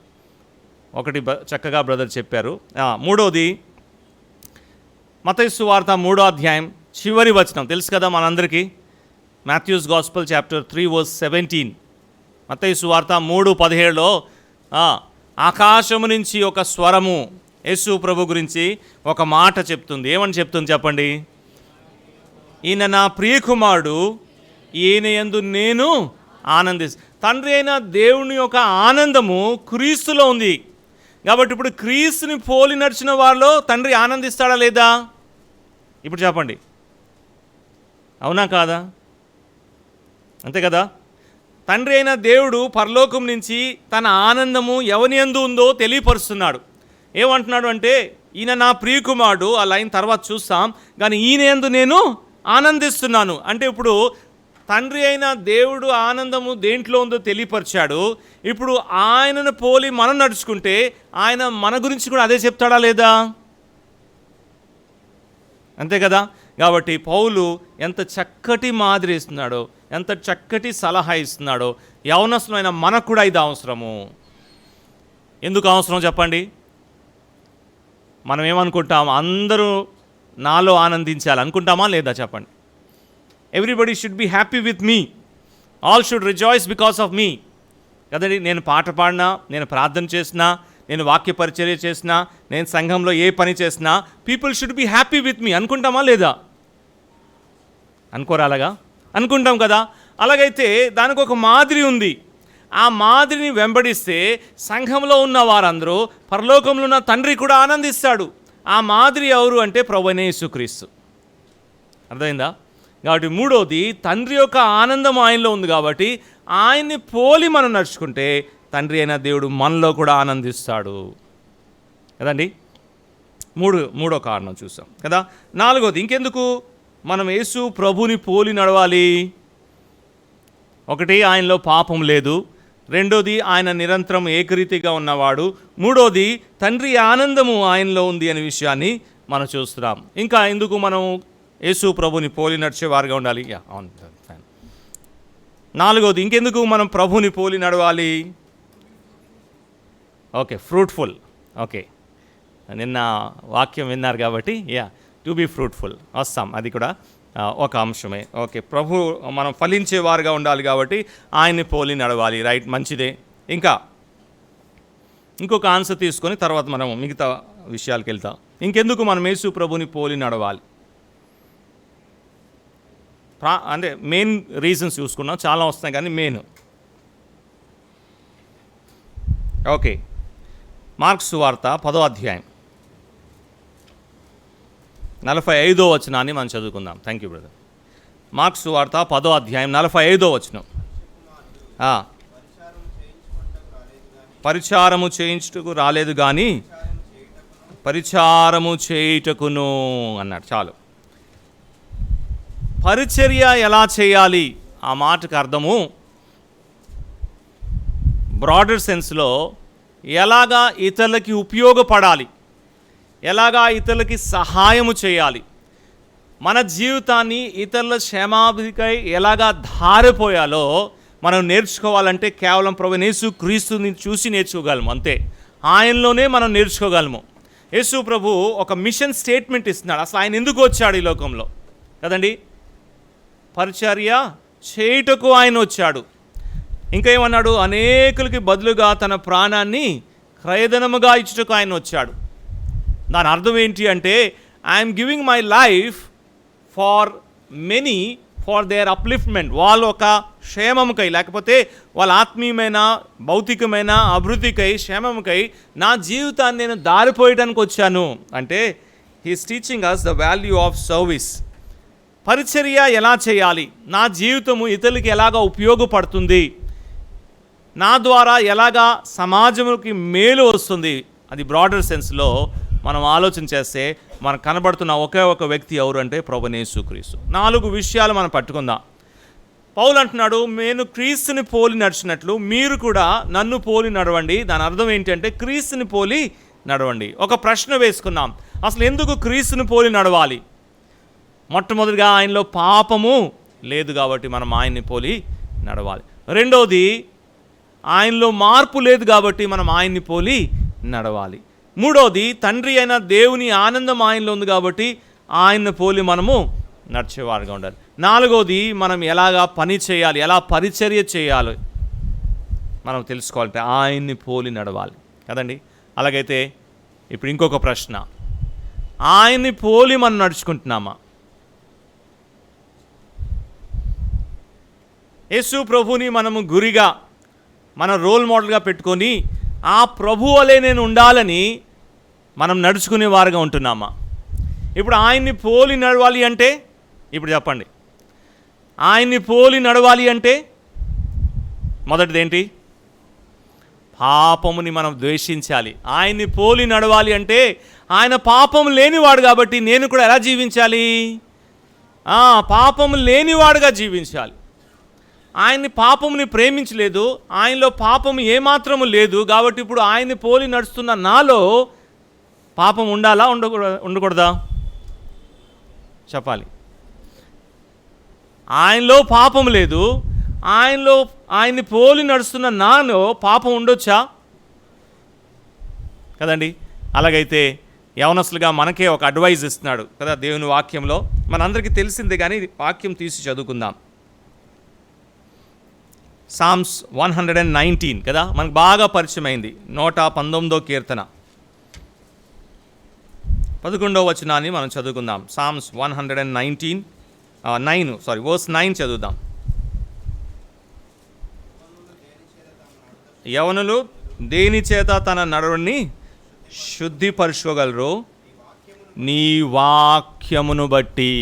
ఒకటి చక్కగా బ్రదర్ చెప్పారు. మూడోది మత్తయి సువార్త 3వ అధ్యాయం చివరి వచనం తెలుసు కదా మనందరికీ. Matthew's gospel chapter 3:17. మత్తయి సువార్త 3:17లో ఆకాశము నుంచి ఒక స్వరము యేసు ప్రభు గురించి ఒక మాట చెప్తుంది. ఏమని చెప్తుంది చెప్పండి? ఈయన నా ప్రియకుమారుడు, ఈయన యందు నేను తండ్రి అయిన దేవుని యొక్క ఆనందము క్రీస్తులో ఉంది. కాబట్టి ఇప్పుడు క్రీస్తుని పోలి నడిచిన వారిలో తండ్రి ఆనందిస్తాడా లేదా? ఇప్పుడు చెప్పండి, అవునా కాదా? అంతే కదా. తండ్రి అయిన దేవుడు పరలోకం నుంచి తన ఆనందము ఎవని యందు ఉందో తెలియపరుస్తున్నాడు. ఏమంటున్నాడు అంటే, ఈయన నా ప్రియకుమారుడు, ఆ లైన్ తర్వాత చూస్తాం, కానీ ఈయన యందు నేను ఆనందిస్తున్నాను అంటే ఇప్పుడు తండ్రి అయిన దేవుడు ఆనందము దేంట్లో ఉందో తెలియపరిచాడు. ఇప్పుడు ఆయనను పోలి మనం నడుచుకుంటే ఆయన మన గురించి కూడా అదే చెప్తాడా లేదా? అంతే కదా. కాబట్టి పౌలు ఎంత చక్కటి మాదిరి ఇస్తున్నాడో, ఎంత చక్కటి సలహా ఇస్తున్నాడో. యవనస్తులైన మనకు కూడా ఇది అవసరము. ఎందుకు అవసరం చెప్పండి? మనం ఏమనుకుంటాం, అందరూ నాలో ఆనందించాలి అనుకుంటామా లేదా చెప్పండి? Everybody should be happy with me, all should rejoice because of me కదండి. నేను పాట పాడినా, నేను ప్రార్థన చేసినా, నేను వాక్య పరిచర్య చేసినా, నేను సంఘంలో ఏ పని చేసినా people should be happy with me అనుకుంటామా లేదా? అనుకోరా? అలాగా అనుకుంటాం కదా. అలాగైతే దానికి ఒక మాదిరి ఉంది. ఆ మాదిరిని వెంబడిస్తే సంఘంలో ఉన్న వారందరూ, పరలోకంలో ఉన్న తండ్రి కూడా ఆనందిస్తాడు. ఆ మాదిరి ఎవరు అంటే ప్రభువైన యేసుక్రీస్తు. అర్థమైందా? కాబట్టి మూడోది, తండ్రి యొక్క ఆనందం ఆయనలో ఉంది కాబట్టి ఆయన్ని పోలి మనం నడుచుకుంటే తండ్రి అయిన దేవుడు మనలో కూడా ఆనందిస్తాడు కదండి. మూడో కారణం చూసాం కదా. నాలుగోది, ఇంకెందుకు మనం యేసు ప్రభుని పోలి నడవాలి? ఒకటి, ఆయనలో పాపం లేదు. రెండోది, ఆయన నిరంతరం ఏకరీతిగా ఉన్నవాడు. మూడోది, తండ్రి ఆనందము ఆయనలో ఉంది అనే విషయాన్ని మనం చూస్తున్నాం. ఇంకా ఎందుకు మనం యేసు ప్రభుని పోలి నడిచేవారుగా ఉండాలి? అవును. నాలుగోది, ఇంకెందుకు మనం ప్రభుని పోలి నడవాలి? Okay, fruitful. ఓకే, నిన్న వాక్యం విన్నారు కాబట్టి టు బీ ఫ్రూట్ఫుల్ వస్తాం, అది కూడా ఒక అంశమే. ఓకే, ప్రభు మనం ఫలించేవారుగా ఉండాలి కాబట్టి ఆయన్ని పోలి నడవాలి. రైట్, మంచిదే. ఇంకా ఇంకొక ఆన్సర్ తీసుకొని తర్వాత మనం మిగతా విషయాలకు వెళ్తాం. ఇంకెందుకు మనం యేసు ప్రభుని పోలి నడవాలి అంటే మెయిన్ రీజన్స్ చూసుకున్నాం, చాలా వస్తాయి కానీ మెయిన్. ఓకే, మార్క్స్ సువార్త 10వ అధ్యాయం 45వ వచనాన్ని మనం చదువుకుందాం. Thank you brother. మార్క్స్ సువార్త 10వ అధ్యాయం 45వ వచనం. పరిచారము చేయించుటకు రాలేదు కానీ పరిచారము చేయుటకును అన్నాడు. చాలు. పరిచర్య ఎలా చేయాలి ఆ మాటకు అర్థము బ్రాడర్ సెన్స్లో ఎలాగా ఇతరులకి ఉపయోగపడాలి, ఎలాగా ఇతరులకి సహాయము చేయాలి. మన జీవితాన్ని ఇతరుల క్షేమాభివృద్ధికై ఎలాగా ధారిపోయాలో మనం నేర్చుకోవాలంటే కేవలం ప్రభువైన యేసు క్రీస్తుని చూసి నేర్చుకోగలము. అంతే, ఆయనలోనే మనం నేర్చుకోగలము. యేసు ప్రభు ఒక మిషన్ స్టేట్మెంట్ ఇస్తున్నాడు. అసలు ఆయన ఎందుకు వచ్చాడు ఈ లోకంలో కదండి? పరిచర్య చేయుటకు ఆయన వచ్చాడు. ఇంకా ఏమన్నాడు? అనేకులకి బదులుగా తన ప్రాణాన్ని క్రయధనముగా ఇచ్చుటకు ఆయన వచ్చాడు. దాని అర్థం ఏంటి అంటే, I'm giving my life for many, for their upliftment. వాళ్ళ ఒక క్షేమముకై, లేకపోతే వాళ్ళ ఆత్మీయమైన భౌతికమైన అభివృద్ధికై, క్షేమముకై నా జీవితాన్ని నేను దారిపోయడానికి వచ్చాను. అంటే he's teaching us the value of service. పరిచర్య ఎలా చేయాలి, నా జీవితము ఇతరులకి ఎలాగా ఉపయోగపడుతుంది, నా ద్వారా ఎలాగా సమాజంకి మేలు వస్తుంది, అది బ్రాడర్ సెన్స్లో మనం ఆలోచన చేస్తే మనకు కనబడుతున్న ఒకే ఒక వ్యక్తి ఎవరు అంటే ప్రభువైన యేసుక్రీస్తు. 4 విషయాలు మనం పట్టుకుందాం. పౌలు అంటున్నాడు, నేను క్రీస్తుని పోలి నడిచినట్లు మీరు కూడా నన్ను పోలి నడవండి. దాని అర్థం ఏంటంటే క్రీస్తుని పోలి నడవండి. ఒక ప్రశ్న వేసుకున్నాం, అసలు ఎందుకు క్రీస్తుని పోలి నడవాలి? మొట్టమొదటిగా ఆయనలో పాపము లేదు కాబట్టి మనం ఆయన్ని పోలి నడవాలి. రెండవది, ఆయనలో మార్పు లేదు కాబట్టి మనం ఆయన్ని పోలి నడవాలి. మూడవది, తండ్రి అయిన దేవుని ఆనందం ఆయనలో ఉంది కాబట్టి ఆయన్ని పోలి మనము నడిచేవారుగా ఉండాలి. నాలుగవది, మనం ఎలాగా పని చేయాలి, ఎలా పరిచర్య చేయాలి మనం తెలుసుకోవాలంటే ఆయన్ని పోలి నడవాలి కదండి. అలాగైతే ఇప్పుడు ఇంకొక ప్రశ్న, ఆయన్ని పోలి మనం నడుచుకుంటున్నామా? యేసు ప్రభుని మనము గురిగా, మన రోల్ మోడల్గా పెట్టుకొని ఆ ప్రభు వలె నేను ఉండాలని మనం నడుచుకునే వారుగా ఉంటున్నామా? ఇప్పుడు ఆయన్ని పోలి నడవాలి అంటే, ఇప్పుడు చెప్పండి, ఆయన్ని పోలి నడవాలి అంటే మొదటిది ఏంటి? పాపముని మనం ద్వేషించాలి. ఆయన్ని పోలి నడవాలి అంటే ఆయన పాపం లేనివాడు కాబట్టి నేను కూడా ఎలా జీవించాలి? పాపం లేనివాడుగా జీవించాలి. ఆయన్ని పాపముని ప్రేమించలేదు, ఆయనలో పాపము ఏమాత్రము లేదు కాబట్టి ఇప్పుడు ఆయన్ని పోలి నడుస్తున్న నాలో పాపం ఉండాలా ఉండకూడదా చెప్పాలి. ఆయనలో పాపం లేదు, ఆయన్ని పోలి నడుస్తున్న నాలో పాపం ఉండొచ్చా కదండి. అలాగైతే యవనస్తులుగా మనకే ఒక అడ్వైజ్ ఇస్తున్నాడు కదా దేవుని వాక్యంలో. మనందరికీ తెలిసిందే కానీ వాక్యం తీసి చదువుకుందాం. సామ్స్ 119 కదా, మనకు బాగా పరిచయమైంది. 119వ కీర్తన 11వ వచనాన్ని మనం చదువుకుందాం. సామ్స్ 119 వర్స్ 9 చదువుదాం. యవనులు దేని చేత తన నడువుని శుద్ధిపరచుకోగలరు? నీ వాక్యమును బట్టి.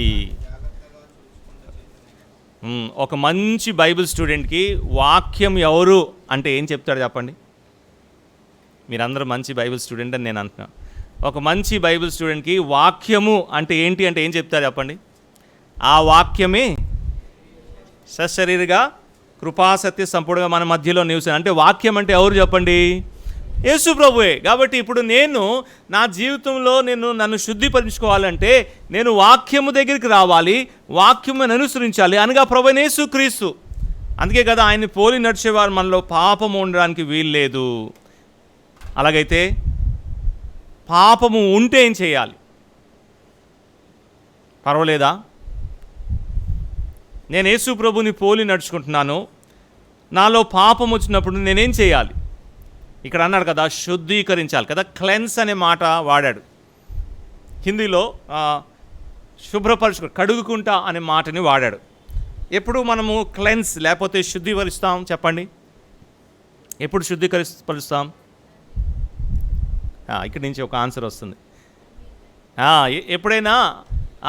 ఒక మంచి బైబిల్ స్టూడెంట్కి వాక్యం ఎవరు అంటే ఏం చెప్తాడు చెప్పండి? మీరందరూ మంచి బైబిల్ స్టూడెంట్ అని నేను అంటున్నాను. ఒక మంచి బైబిల్ స్టూడెంట్కి వాక్యము అంటే ఏంటి అంటే ఏం చెప్తారు చెప్పండి? ఆ వాక్యమే సశరీరగా కృపాసత్య సంపూర్ణంగా మన మధ్యలో నివసించాలి. అంటే వాక్యం అంటే ఎవరు చెప్పండి? యేసు ప్రభువే. కాబట్టి ఇప్పుడు నేను నా జీవితంలో నన్ను శుద్ధిపరచుకోవాలంటే నేను వాక్యము దగ్గరికి రావాలి, వాక్యమును అనుసరించాలి, అనగా ప్రభువైన యేసుక్రీస్తు. అందుకే కదా ఆయన్ని పోలి నడిచేవారు మనలో పాపము ఉండడానికి వీల్లేదు. అలాగైతే పాపము ఉంటే ఏం చేయాలి? పర్వాలేదా? నేను యేసు ప్రభుని పోలి నడుచుకుంటున్నాను, నాలో పాపం వచ్చినప్పుడు నేనేం చేయాలి? ఇక్కడ అన్నాడు కదా శుద్ధీకరించాలి కదా, క్లెన్స్ అనే మాట వాడాడు. హిందీలో శుభ్రపరచు కడుగుకుంటా అనే మాటని వాడాడు. ఎప్పుడు మనము క్లెన్స్ లేకపోతే శుద్ధీకరిస్తాం చెప్పండి? ఎప్పుడు శుద్ధీకరిస్తాం? ఇక్కడి నుంచి ఒక ఆన్సర్ వస్తుంది. ఎప్పుడైనా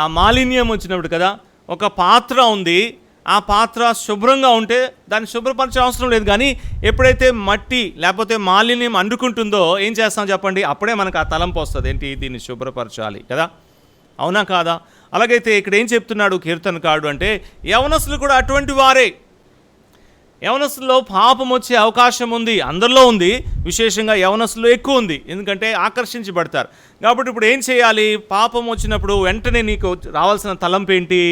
ఆ మాలిన్యం వచ్చినప్పుడు కదా, ఒక పాత్ర ఉంది, ఆ పాత్ర శుభ్రంగా ఉంటే దాన్ని శుభ్రపరచే అవసరం లేదు. కానీ ఎప్పుడైతే మట్టి లేకపోతే మాలిన్యం అంటుకుంటుందో ఏం చేస్తాం చెప్పండి? అప్పుడే మనకు ఆ తలంపు వస్తుంది, ఏంటి దీన్ని శుభ్రపరచాలి కదా, అవునా కాదా? అలాగైతే ఇక్కడ ఏం చెప్తున్నాడు కీర్తనకారుడు అంటే, యవనస్తులు కూడా అటువంటి వారే. యవనస్తుల్లో పాపం వచ్చే అవకాశం ఉంది, అందరిలో ఉంది, విశేషంగా యవనస్తుల్లో ఎక్కువ ఉంది. ఎందుకంటే ఆకర్షించబడతారు. కాబట్టి ఇప్పుడు ఏం చేయాలి? పాపం వచ్చినప్పుడు వెంటనే నీకు రావాల్సిన తలంపు ఏంటి?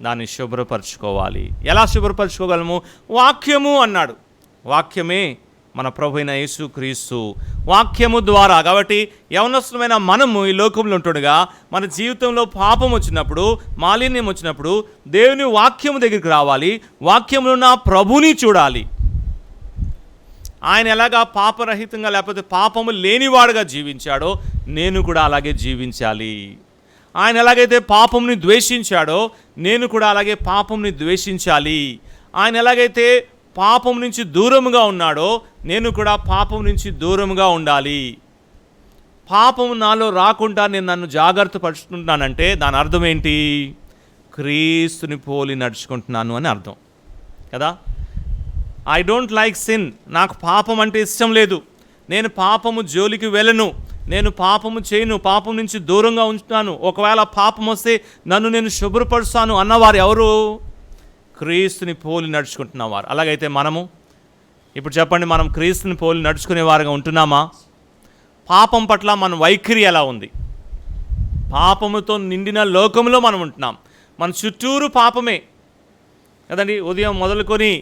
దాన్ని శుభ్రపరచుకోవాలి. ఎలా శుభ్రపరచుకోగలము? వాక్యము అన్నాడు. వాక్యమే మన ప్రభు అయిన యేసుక్రీస్తు, వాక్యము ద్వారా. కాబట్టి యవనస్తులమైన మనము ఈ లోకంలో ఉంటుండగా మన జీవితంలో పాపం వచ్చినప్పుడు, మాలిన్యం వచ్చినప్పుడు దేవుని వాక్యము దగ్గరికి రావాలి. వాక్యంలో ఉన్న ప్రభుని చూడాలి. ఆయన ఎలాగా పాపరహితంగా లేకపోతే పాపము లేనివాడుగా జీవించాడో నేను కూడా అలాగే జీవించాలి. ఆయన ఎలాగైతే పాపంని ద్వేషించాడో నేను కూడా అలాగే పాపంని ద్వేషించాలి. ఆయన ఎలాగైతే పాపం నుంచి దూరముగా ఉన్నాడో నేను కూడా పాపం నుంచి దూరముగా ఉండాలి. పాపము నాలో రాకుండా నేను నన్ను జాగ్రత్త పరుచుకుంటున్నానంటే దాని అర్థం ఏంటి? క్రీస్తుని పోలి నడుచుకుంటున్నాను అని అర్థం కదా. ఐ డోంట్ లైక్ సిన్, నాకు పాపం అంటే ఇష్టం లేదు, నేను పాపము జోలికి వెళ్ళను, నేను పాపము చేయను, పాపం నుంచి దూరంగా ఉంచుతాను, ఒకవేళ పాపం వస్తే నన్ను నేను శుభ్రపరుస్తాను అన్నవారు ఎవరు? క్రీస్తుని పోలి నడుచుకుంటున్నవారు. అలాగైతే మనము ఇప్పుడు చెప్పండి, మనం క్రీస్తుని పోలి నడుచుకునే వారుగా ఉంటున్నామా? పాపం పట్ల మన వైఖరి ఎలా ఉంది? పాపముతో నిండిన లోకంలో మనం ఉంటున్నాం. మన చుట్టూరు పాపమే కదండి. ఉదయం మొదలుకొని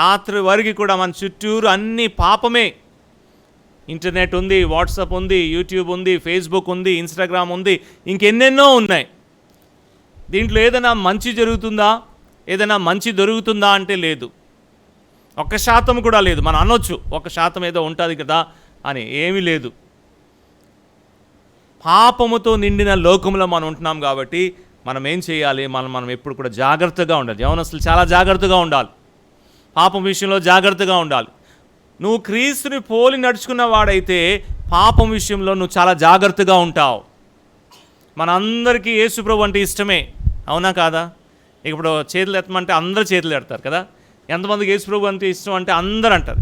రాత్రి వరకు కూడా మన చుట్టూరు అన్ని పాపమే. ఇంటర్నెట్ ఉంది, వాట్సాప్ ఉంది, యూట్యూబ్ ఉంది, ఫేస్బుక్ ఉంది, ఇన్స్టాగ్రామ్ ఉంది, ఇంకెన్నెన్నో ఉన్నాయి. దీంట్లో ఏదైనా మంచి జరుగుతుందా? ఏదైనా మంచి దొరుకుతుందా అంటే లేదు. 1% కూడా లేదు. మనం అనొచ్చు 1% ఏదో ఉంటుంది కదా అని, ఏమీ లేదు. పాపముతో నిండిన లోకంలో మనం ఉంటున్నాం. కాబట్టి మనం ఏం చేయాలి? మనం ఎప్పుడు కూడా జాగ్రత్తగా ఉండాలి. యవనస్తులు చాలా జాగ్రత్తగా ఉండాలి. పాపం విషయంలో జాగ్రత్తగా ఉండాలి. నువ్వు క్రీస్తుని పోలి నడుచుకున్న వాడైతే పాపం విషయంలో నువ్వు చాలా జాగ్రత్తగా ఉంటావు. మనందరికీ యేసుప్రభు అంటే ఇష్టమే, అవునా కాదా? ఇప్పుడు చేతులు ఎత్తమంటే అందరూ చేతులు ఎడతారు కదా. ఎంతమందికి యేసుప్రభు అంటే ఇష్టం అంటే అందరూ అంటారు.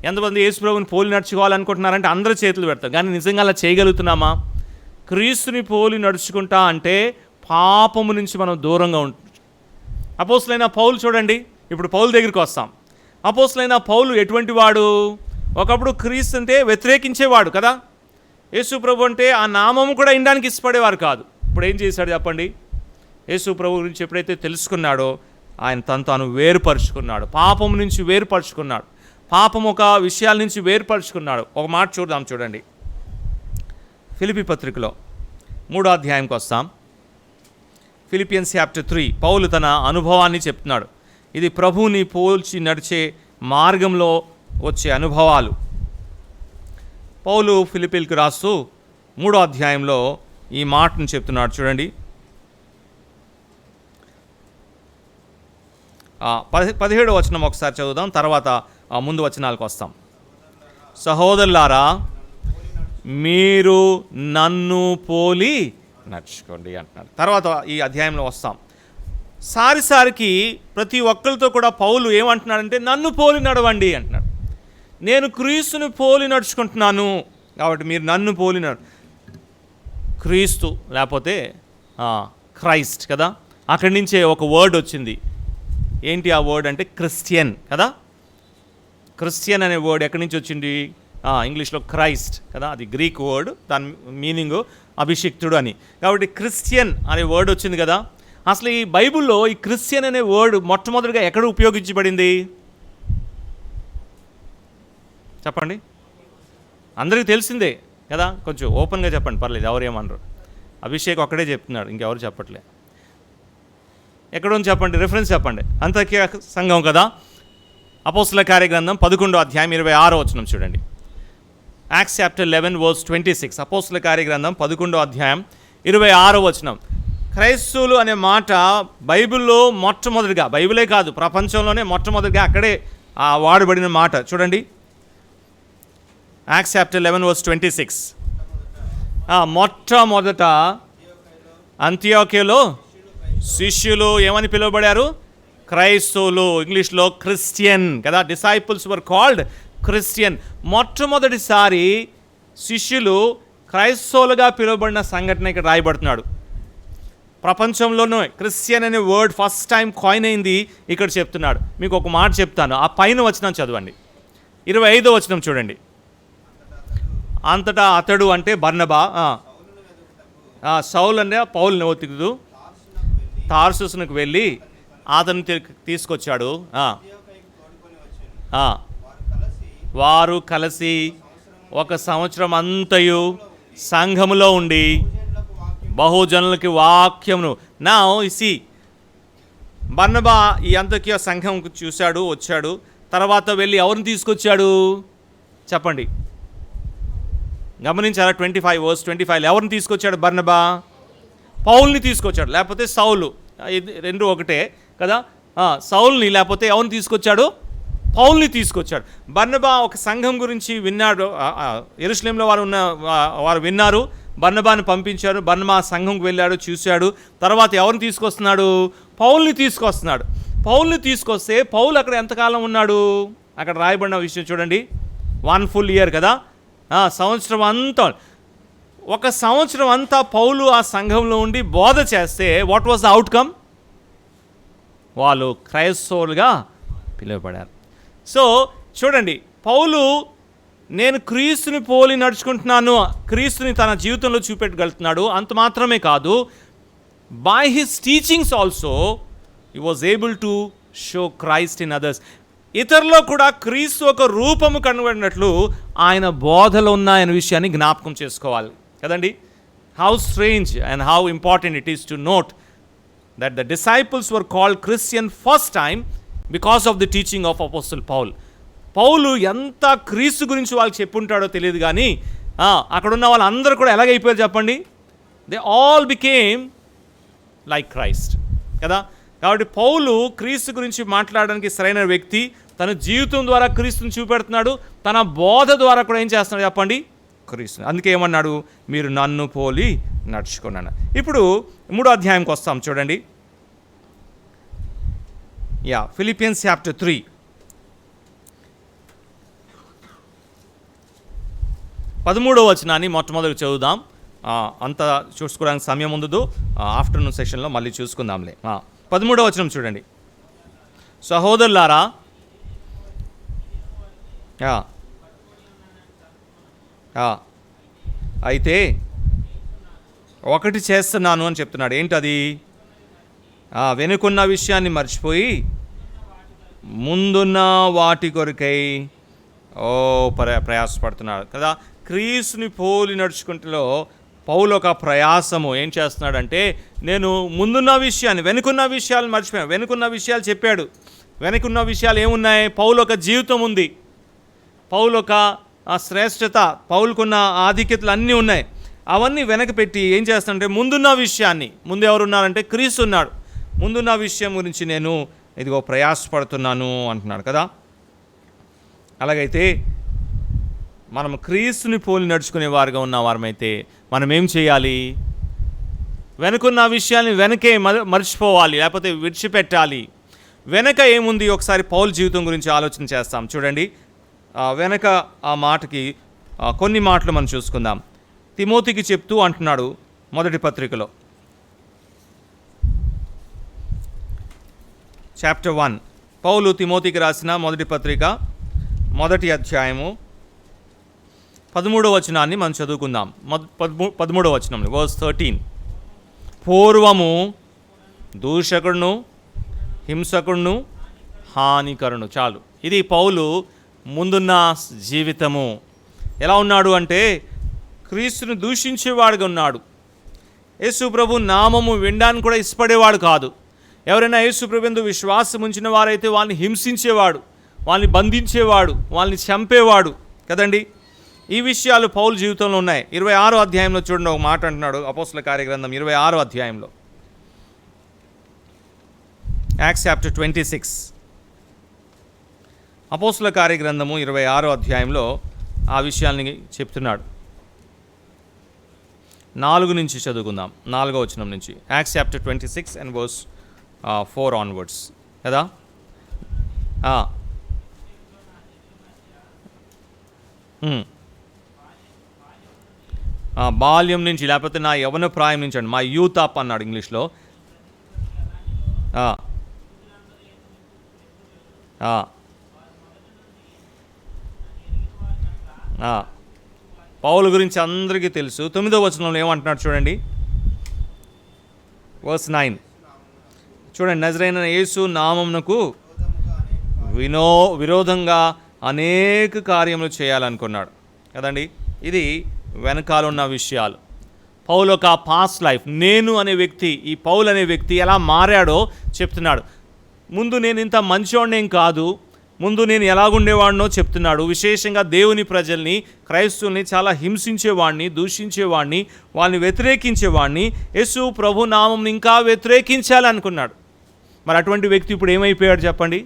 ఎంతమంది యేసుప్రభుని పోలి నడుచుకోవాలనుకుంటున్నారంటే అందరూ చేతులు పెడతారు. కానీ నిజంగా అలా చేయగలుగుతున్నామా? క్రీస్తుని పోలి నడుచుకుంటా అంటే పాపము నుంచి మనం దూరంగా ఉంటాం. అపోస్తులైన పౌలు చూడండి, ఇప్పుడు పౌలు దగ్గరికి వస్తాం. అపోస్తులైన పౌలు ఎటువంటి వాడు? ఒకప్పుడు క్రీస్తు అంటే వ్యతిరేకించేవాడు కదా. యేసు ప్రభు అంటే ఆ నామము కూడా వినడానికి ఇష్టపడేవారు కాదు. ఇప్పుడు ఏం చేశాడు చెప్పండి? యేసు ప్రభు గురించి ఎప్పుడైతే తెలుసుకున్నాడో ఆయన తాను వేరుపరుచుకున్నాడు. పాపం నుంచి వేరుపరుచుకున్నాడు. పాపం ఒక విషయాల నుంచి వేరుపరుచుకున్నాడు. ఒక మాట చూద్దాం, చూడండి. ఫిలిప్పీ పత్రికలో 3వ అధ్యాయంకి వస్తాం. ఫిలిపియన్స్ చాప్టర్ 3 పౌలు తన అనుభవాన్ని చెప్తున్నాడు. ఇది ప్రభువుని పోల్చి నడిచే మార్గంలో వచ్చే అనుభవాలు. పౌలు ఫిలిప్పీలకు రాస్తూ 3వ అధ్యాయంలో ఈ మాటను చెప్తున్నాడు, చూడండి. 17వ వచనం ఒకసారి చదువుదాం, తర్వాత ముందు వచనాలకు వస్తాం. సహోదరులారా, మీరు నన్ను పోలి నడుచుకోండి అంటున్నాడు. తర్వాత ఈ అధ్యాయంలో వస్తాం. సారికి ప్రతి ఒక్కరితో కూడా పౌలు ఏమంటున్నాడంటే నన్ను పోలి నడవండి అంటున్నాడు. నేను క్రీస్తుని పోలి నడుచుకుంటున్నాను కాబట్టి మీరు నన్ను పోలి క్రీస్తు లేకపోతే క్రైస్ట్ కదా. అక్కడి నుంచే ఒక వర్డ్ వచ్చింది. ఏంటి ఆ వర్డ్ అంటే క్రిస్టియన్ కదా. క్రిస్టియన్ అనే వర్డ్ ఎక్కడి నుంచి వచ్చింది? ఇంగ్లీష్లో క్రైస్ట్ కదా, అది గ్రీక్ వర్డ్, దాని మీనింగు అభిషిక్తుడు అని. కాబట్టి క్రిస్టియన్ అనే వర్డ్ వచ్చింది కదా. అసలు ఈ బైబిల్లో ఈ క్రిస్టియన్ అనే వర్డ్ మొట్టమొదటిగా ఎక్కడ ఉపయోగించబడింది చెప్పండి? అందరికీ తెలిసిందే కదా, కొంచెం ఓపెన్గా చెప్పండి, పర్లేదు, ఎవరేమన్నారు. అభిషేక్ ఒక్కడే చెప్తున్నాడు, ఇంకెవరు చెప్పట్లే. ఎక్కడో చెప్పండి, రిఫరెన్స్ చెప్పండి. అంత్యోక్య సంఘం కదా. అపోస్తల కార్యగ్రంథం 11వ అధ్యాయం 26వ వచనం చూడండి. Acts chapter 11 verse 26. అపోస్తల కార్యగ్రంథం 11వ అధ్యాయం 26వ వచనం. క్రైస్తవులు అనే మాట బైబిల్లో మొట్టమొదటిగా, బైబిలే కాదు ప్రపంచంలోనే మొట్టమొదటిగా అక్కడే వాడబడిన మాట చూడండి. Acts chapter 11 verse 26. మొట్టమొదట అంత్యోక్యలో శిష్యులు ఏమని పిలువబడారు? క్రైస్తవులు, ఇంగ్లీష్లో క్రిస్టియన్ కదా. డిసైపుల్స్ వర్ కాల్డ్ క్రిస్టియన్. మొట్టమొదటిసారి శిష్యులు క్రైస్తవులుగా పిలువబడిన సంఘటన ఇక్కడ రాయబడుతున్నాడు. ప్రపంచంలోనే క్రిస్టియన్ అనే వర్డ్ ఫస్ట్ టైం కాయిన్ అయింది ఇక్కడ చెప్తున్నాడు. మీకు ఒక మాట చెప్తాను, ఆ పైన వచనం చదవండి, 25వ వచనం చూడండి. అంతటా అతడు అంటే బర్నబా, సౌలు అంటే పౌలుని వెతుకుతూ తార్సుసునకు వెళ్ళి అతను తీసుకొచ్చాడు. వారు కలిసి 1 సంవత్సరం అంతయు సంఘములో ఉండి బహుజనులకి వాక్యమును. నా ఇసి బర్నబా ఈ అంతకియా సంఘం చూశాడు, వచ్చాడు. తర్వాత వెళ్ళి ఎవరిని తీసుకొచ్చాడు చెప్పండి, గమనించారా? 25 ఎవరిని తీసుకొచ్చాడు బర్నబా? పౌల్ని తీసుకొచ్చాడు, లేకపోతే సౌలు, రెండు ఒకటే కదా. సౌల్ని లేకపోతే ఎవరిని తీసుకొచ్చాడు? పౌల్ని తీసుకొచ్చాడు. బర్నబా ఒక సంఘం గురించి విన్నాడు, యెరూషలేంలో వారు విన్నారు, బర్నబాని పంపించారు. బర్నబా సంఘంకి వెళ్ళాడు, చూశాడు. తర్వాత ఎవరిని తీసుకొస్తున్నాడు? పౌల్ని తీసుకొస్తున్నాడు. పౌల్ని తీసుకొస్తే పౌలు అక్కడ ఎంతకాలం ఉన్నాడు? అక్కడ రాయబడిన విషయం చూడండి, 1 full year కదా, సంవత్సరం అంతా. 1 సంవత్సరం అంతా పౌలు ఆ సంఘంలో ఉండి బోధ చేస్తే వాట్ వాజ్ ద అవుట్కమ్? వాళ్ళు క్రైస్తవులుగా పిలువబడారు. సో చూడండి, పౌలు నేను క్రీస్తుని పోలి నడుచుకుంటున్నాను, క్రీస్తుని తన జీవితంలో చూపెట్టగలుగుతున్నాడు. అంత మాత్రమే కాదు, by his teachings also he was able to show Christ in others. ఇతరులో కూడా క్రీస్తు ఒక రూపము కనబడినట్లు ఆయన బోధలు ఉన్నాయనే విషయాన్ని జ్ఞాపకం చేసుకోవాలి కదండి. How strange and how important it is to note that the disciples were called Christian first time because of the teaching of Apostle Paul. పౌలు ఎంత క్రీస్తు గురించి వాళ్ళకి చెప్పుంటాడో తెలియదు కానీ అక్కడున్న వాళ్ళందరూ కూడా ఎలాగైపోయారు చెప్పండి? They all became like Christ కదా. కాబట్టి పౌలు క్రీస్తు గురించి మాట్లాడడానికి సరైన వ్యక్తి. తన జీవితం ద్వారా క్రీస్తుని చూపెడుతున్నాడు, తన బోధ ద్వారా కూడా ఏం చేస్తున్నాడు చెప్పండి? క్రీస్తు. అందుకే ఏమన్నాడు? మీరు నన్ను పోలి నడుచుకున్నాను. ఇప్పుడు 3వ అధ్యాయంకి వస్తాం చూడండి. ఫిలిపియన్స్ చాప్టర్ 3 13వ వచనాన్ని మొట్టమొదటి చదువుదాం. అంత చూసుకోవడానికి సమయం ఉండదు, ఆఫ్టర్నూన్ సెషన్లో మళ్ళీ చూసుకుందాంలే. 13వ వచనం చూడండి. సహోదరులారా, అయితే ఒకటి చేస్తున్నాను అని చెప్తున్నాడు. ఏంటది? వెనుకున్న విషయాన్ని మర్చిపోయి ముందున్న వాటి కొరకై ప్రయాసపడుతున్నాడు కదా. క్రీస్తుని పోలి నడుచుకుంటలో పౌలు ఒక ప్రయాసము ఏం చేస్తున్నాడంటే, నేను ముందున్న విషయాన్ని, వెనుకున్న విషయాలు మర్చిపోయాను. వెనుకున్న విషయాలు చెప్పాడు. వెనుకున్న విషయాలు ఏమున్నాయి? పౌలు ఒక జీవితం ఉంది, పౌలు ఒక శ్రేష్టత, పౌలుకున్న ఆధిక్యతలు అన్నీ ఉన్నాయి. అవన్నీ వెనక పెట్టి ఏం చేస్తానంటే ముందున్న విషయాన్ని, ముందు ఎవరున్నారంటే క్రీస్తు ఉన్నాడు, ముందున్న విషయం గురించి నేను ఇదిగో ప్రయాసపడుతున్నాను అంటున్నాడు కదా. అలాగైతే మనం క్రీస్తుని పోలి నడుచుకునే వారుగా ఉన్న వారమైతే మనం ఏం చేయాలి? వెనుకున్న విషయాన్ని వెనకే మర్చిపోవాలి, లేకపోతే విడిచిపెట్టాలి. వెనక ఏముంది? ఒకసారి పౌలు జీవితం గురించి ఆలోచన చేస్తాం చూడండి. వెనక ఆ మాటకి కొన్ని మాటలు మనం చూసుకుందాం. తిమోతికి చెప్తూ అంటున్నాడు మొదటి పత్రికలో, చాప్టర్ 1. పౌలు తిమోతికి రాసిన మొదటి పత్రిక 1వ అధ్యాయము 13వ వచనాన్ని మనం చదువుకుందాం. 13వ వచనంలో వర్స్ 13. పూర్వము దూషకుడును, హింసకుడును, హానికరును. చాలు, ఇది పౌలు ముందున్న జీవితము. ఎలా ఉన్నాడు అంటే క్రీస్తుని దూషించేవాడుగా ఉన్నాడు. యేసు ప్రభు నామము వినడానికి కూడా ఇష్టపడేవాడు కాదు. ఎవరైనా యేసు ప్రభు యందు విశ్వాసం ఉంచిన వారైతే వాళ్ళని హింసించేవాడు, వాళ్ళని బంధించేవాడు, వాళ్ళని చంపేవాడు కదండి. ఈ విషయాలు పౌలు జీవితంలో ఉన్నాయి. 26వ అధ్యాయంలో చూడండి, ఒక మాట అంటున్నాడు. అపోస్తల కార్యగ్రంథం 26వ అధ్యాయంలో, యాక్ట్స్ చాప్టర్ 26. అపోస్తల కార్యగ్రంథము 26వ అధ్యాయంలో ఆ విషయాల్ని చెప్తున్నాడు. 4 నుంచి చదువుకుందాం, 4వ వచనం నుంచి. Acts chapter 26 and verse 4 onwards కదా. బాల్యం నుంచి, లేకపోతే నా యవ్వన ప్రాయం నుంచి అండి, మా యూత్ అప్ అన్నాడు ఇంగ్లీష్లో. పౌలు గురించి అందరికీ తెలుసు. 9వ వచనంలో ఏమంటున్నాడు చూడండి, వర్స్ 9 చూడండి. నజరైన యేసు నామమునకు విరోధంగా అనేక కార్యములు చేయాలనుకున్నాడు కదండి. ఇది వెనకాలన్న విషయాలు. పౌలు ఒక పాస్ట్ లైఫ్, నేను అనే వ్యక్తి, ఈ పౌలు అనే వ్యక్తి ఎలా మారాడో చెప్తున్నాడు. ముందు నేను ఇంత మంచివాడినేం కాదు, ముందు నేను ఎలాగుండేవాడినో చెప్తున్నాడు. విశేషంగా దేవుని ప్రజల్ని, క్రైస్తవుల్ని చాలా హింసించేవాడిని, దూషించేవాడిని, వాళ్ళని వ్యతిరేకించేవాడిని. యేసు ప్రభు నామంని ఇంకా వ్యతిరేకించాలనుకున్నాడు. మరి అటువంటి వ్యక్తి ఇప్పుడు ఏమైపోయాడు చెప్పండి?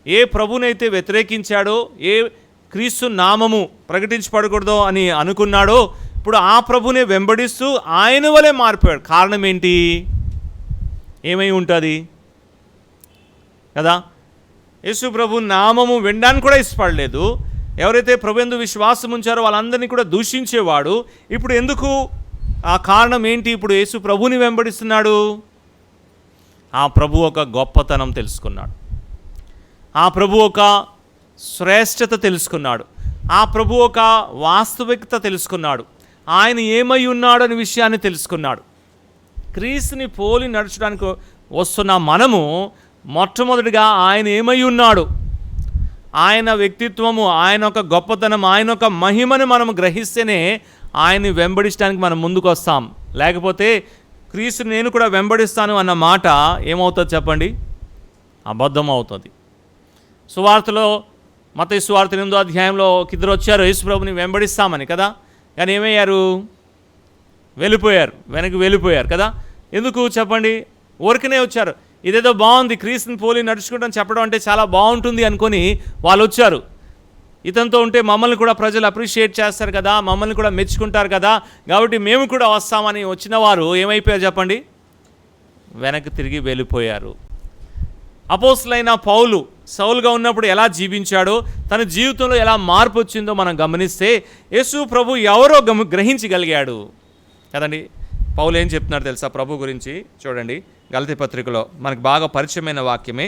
ఏ ప్రభునైతే వ్యతిరేకించాడో, ఏ క్రీస్తు నామము ప్రకటించబడకూడదో అని అనుకున్నాడో, ఇప్పుడు ఆ ప్రభునే వెంబడిస్తూ ఆయన వలె మారిపోయాడు. కారణం ఏంటి? ఏమై ఉంటుంది కదా? యేసు ప్రభు నామము వినడానికి కూడా ఇష్టపడలేదు. ఎవరైతే ప్రభు యందు విశ్వాసం ఉంచారో వాళ్ళందరినీ కూడా దూషించేవాడు. ఇప్పుడు ఎందుకు? ఆ కారణం ఏంటి? ఇప్పుడు యేసు ప్రభుని వెంబడిస్తున్నాడు. ఆ ప్రభు ఒక గొప్పతనం తెలుసుకున్నాడు, ఆ ప్రభు ఒక శ్రేష్టత తెలుసుకున్నాడు, ఆ ప్రభు ఒక వాస్తవికత తెలుసుకున్నాడు, ఆయన ఏమై ఉన్నాడు అనే విషయాన్ని తెలుసుకున్నాడు. క్రీస్తుని పోలి నడచడానికి వస్తున్న మనము మొట్టమొదటిగా ఆయన ఏమై ఉన్నాడు, ఆయన వ్యక్తిత్వము, ఆయన ఒక గొప్పతనం, ఆయన ఒక మహిమను మనం గ్రహిస్తేనే ఆయన్ని వెంబడించడానికి మనం ముందుకు వస్తాం. లేకపోతే క్రీస్తుని నేను కూడా వెంబడిస్తాను అన్న మాట ఏమవుతుంది చెప్పండి? అబద్ధం అవుతుంది. సువార్తలో, మత్తయి సువార్త 8వ అధ్యాయంలో ఇద్దరు వచ్చారు యేసుప్రభుని వెంబడిస్తామని కదా, కానీ ఏమయ్యారు? వెళ్ళిపోయారు, వెనక్కి వెళ్ళిపోయారు కదా. ఎందుకు చెప్పండి? ఊరికనే వచ్చారు. ఇదేదో బాగుంది, క్రీస్తుని పోలి నడుచుకుంటాం చెప్పడం అంటే చాలా బాగుంటుంది అనుకొని వాళ్ళు వచ్చారు. ఇతనితో ఉంటే మమ్మల్ని కూడా ప్రజలు అప్రిషియేట్ చేస్తారు కదా, మమ్మల్ని కూడా మెచ్చుకుంటారు కదా, కాబట్టి మేము కూడా వస్తామని వచ్చిన వారు ఏమైపోయారు చెప్పండి? వెనక్కి తిరిగి వెళ్ళిపోయారు. అపోస్తలుడైన పౌలు సౌలుగా ఉన్నప్పుడు ఎలా జీవించాడో, తన జీవితంలో ఎలా మార్పు వచ్చిందో మనం గమనిస్తే యేసు ప్రభు ఎవరో గ్రహించగలిగాడు కదండి. పౌలు ఏం చెప్తున్నాడు తెలుసా ప్రభు గురించి? చూడండి, గలతీ పత్రికలో మనకు బాగా పరిచయమైన వాక్యమే,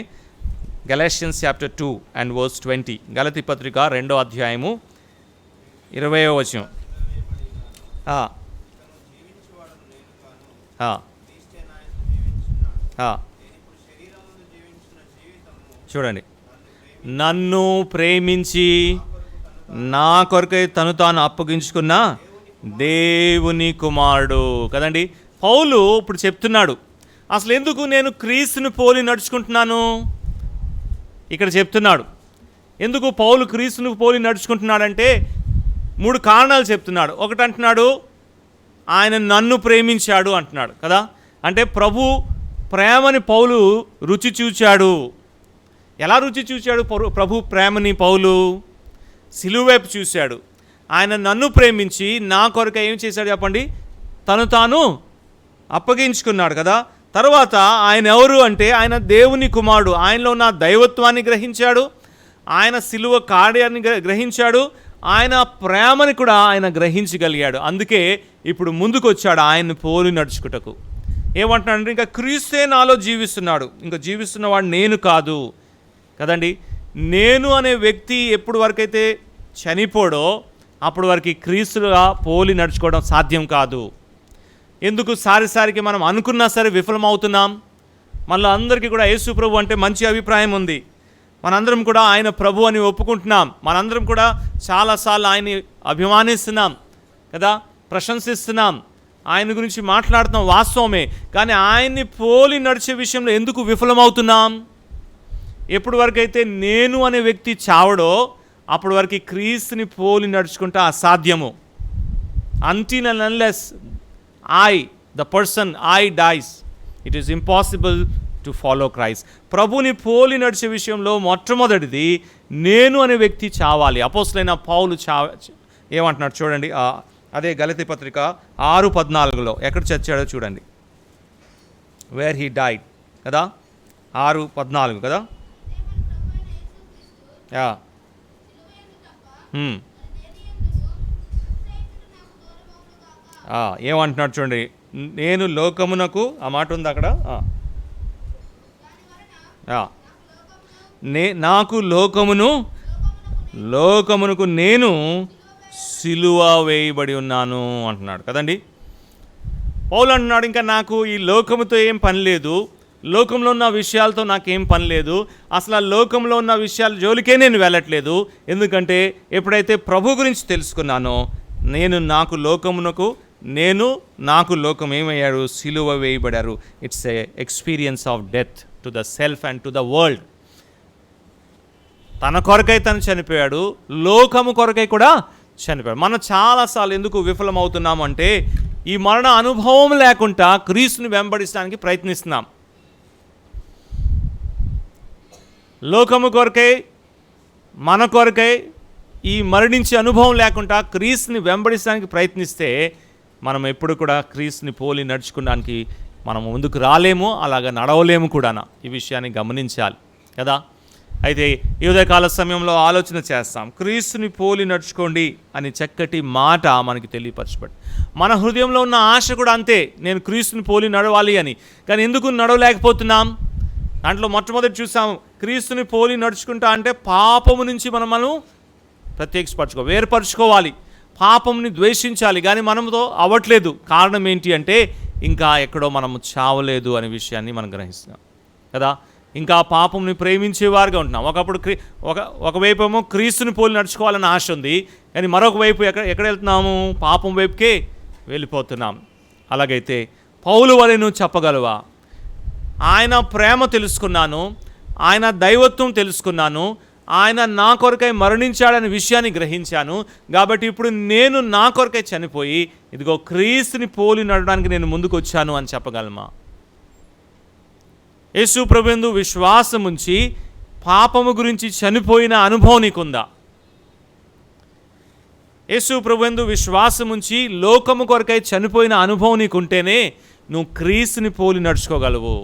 గలాషియన్స్ చాప్టర్ 2 and verse 20. గలతీ పత్రిక 2వ అధ్యాయము 20వ వచనం. చూడండి, నన్ను ప్రేమించి నా కొరకై తను తాను అప్పగించుకున్న దేవుని కుమారుడు కదండి. పౌలు ఇప్పుడు చెప్తున్నాడు, అసలు ఎందుకు నేను క్రీస్తుని పోలి నడుచుకుంటున్నాను? ఇక్కడ చెప్తున్నాడు ఎందుకు పౌలు క్రీస్తుని పోలి నడుచుకుంటున్నాడంటే 3 కారణాలు చెప్తున్నాడు. ఒకటి అంటున్నాడు, ఆయన నన్ను ప్రేమించాడు అంటున్నాడు కదా. అంటే ప్రభు ప్రేమని పౌలు రుచి చూచాడు. ఎలా రుచి చూశాడు ప్రభు ప్రేమని? పౌలు సిలువ వైపు చూశాడు. ఆయన నన్ను ప్రేమించి నా కొరకు ఏం చేశాడు చెప్పండి? తను తాను అప్పగించుకున్నాడు కదా. తర్వాత ఆయన ఎవరు అంటే ఆయన దేవుని కుమారుడు. ఆయనలో ఉన్న దైవత్వాన్ని గ్రహించాడు, ఆయన సిలువ కార్యాన్ని గ్రహించాడు, ఆయన ప్రేమని కూడా ఆయన గ్రహించగలిగాడు. అందుకే ఇప్పుడు ముందుకు వచ్చాడు ఆయన్ని పోలి నడుచుకుటకు. ఏమంటున్నాడంటే ఇంకా క్రీస్తే నాలో జీవిస్తున్నాడు, ఇంకా జీవిస్తున్నవాడు నేను కాదు కదండి. నేను అనే వ్యక్తి ఎప్పుడు వరకైతే చనిపోడో అప్పుడు వరకు క్రీస్తుగా పోలి నడుచుకోవడం సాధ్యం కాదు. ఎందుకు? సారిసారికి మనం అనుకున్నా సరే విఫలమవుతున్నాం. మళ్ళీ అందరికీ కూడా యేసు ప్రభు అంటే మంచి అభిప్రాయం ఉంది, మనందరం కూడా ఆయన ప్రభు అని ఒప్పుకుంటున్నాం, మనందరం కూడా చాలాసార్లు ఆయన్ని అభిమానిస్తున్నాం కదా, ప్రశంసిస్తున్నాం, ఆయన గురించి మాట్లాడుతున్నాం, వాస్తవమే. కానీ ఆయన్ని పోలి నడిచే విషయంలో ఎందుకు విఫలమవుతున్నాం? ఎప్పటి వరకైతే నేను అనే వ్యక్తి చావడో అప్పటి వరకు క్రీస్తుని పోలి నడుచుకుంటే అసాధ్యము. until and unless the person dies, it is impossible to follow Christ. ప్రభుని పోలి నడిచే విషయంలో మొట్టమొదటిది నేను అనే వ్యక్తి చావాలి. అపోస్తలుడైన పౌలు ఏమంటున్నాడు చూడండి, అదే గలతీ పత్రిక 6:14 ఎక్కడ చచ్చాడో చూడండి. వేర్ హీ డైడ్ కదా, 6:14 కదా. ఏమంటున్నాడు చూడండి, నేను లోకమునకు, ఆ మాట ఉంది అక్కడ, నాకు లోకమునకు నేను సిలువ వేయబడి ఉన్నాను అంటున్నాడు కదండి. పౌలు అంటున్నాడు, ఇంకా నాకు ఈ లోకముతో ఏం పని లేదు, లోకంలో ఉన్న విషయాలతో నాకేం పని లేదు, అసలు ఆ లోకంలో ఉన్న విషయాల జోలికే నేను వెళ్ళట్లేదు. ఎందుకంటే ఎప్పుడైతే ప్రభు గురించి తెలుసుకున్నానో నాకు లోకం ఏమయ్యారు, సిలువ వేయబడారు. It's a experience of death to the self and to the world. తన కొరకై తను చనిపోయాడు, లోకము కొరకై కూడా చనిపోయాడు. మనం చాలాసార్లు ఎందుకు విఫలమవుతున్నాము అంటే ఈ మరణ అనుభవం లేకుండా క్రీస్తుని వెంబడించడానికి ప్రయత్నిస్తున్నాం. లోకము కొరకై, మన కొరకై ఈ మరణించే అనుభవం లేకుండా క్రీస్తుని వెంబడించడానికి ప్రయత్నిస్తే మనం ఎప్పుడు కూడా క్రీస్తుని పోలి నడుచుకోవడానికి మనం ముందుకు రాలేము, అలాగా నడవలేము కూడా. ఈ విషయాన్ని గమనించాలి కదా. అయితే ఈ ఉదయకాల సమయంలో ఆలోచన చేస్తాం, క్రీస్తుని పోలి నడుచుకోండి అని చక్కటి మాట మనకి తెలియపరచబడి, మన హృదయంలో ఉన్న ఆశ కూడా అంతే, నేను క్రీస్తుని పోలి నడవాలి అని. కానీ ఎందుకు నడవలేకపోతున్నాం? దాంట్లో మొట్టమొదటి చూసాం, క్రీస్తుని పోలి నడుచుకుంటా అంటే పాపము నుంచి మనం వేరుపరచుకోవాలి, పాపంని ద్వేషించాలి. కానీ మనముతో అవ్వట్లేదు. కారణం ఏంటి అంటే ఇంకా ఎక్కడో మనము చావలేదు అనే విషయాన్ని మనం గ్రహిస్తున్నాం కదా. ఇంకా పాపంని ప్రేమించేవారుగా ఉంటున్నాం. ఒకవైపు ఏమో క్రీస్తుని పోలి నడుచుకోవాలని ఆశ ఉంది, కానీ మరొక వైపు ఎక్కడ వెళ్తున్నాము? పాపం వైపుకే వెళ్ళిపోతున్నాం. అలాగైతే పౌలు వలె నువ్వు చెప్పగలవా? ఆయన ప్రేమ తెలుసుకున్నాను, ఆయన దైవత్వం తెలుసుకున్నాను, ఆయన నా కొరకై మరణించాడనే విషయాన్ని గ్రహించాను, కాబట్టి ఇప్పుడు నేను నా కొరకై చనిపోయి ఇదిగో క్రీస్తుని పోలి నడవడానికి నేను ముందుకు వచ్చాను అని చెప్పగలమా? యేసు ప్రభువునందు విశ్వాసం ఉంచి పాపము గురించి చనిపోయిన అనుభవం నీకుందా? యేసు ప్రభువునందు విశ్వాసం ఉంచి లోకము కొరకై చనిపోయిన అనుభవం నీకుంటేనే నువ్వు క్రీస్తుని పోలి నడుచుకోగలవు.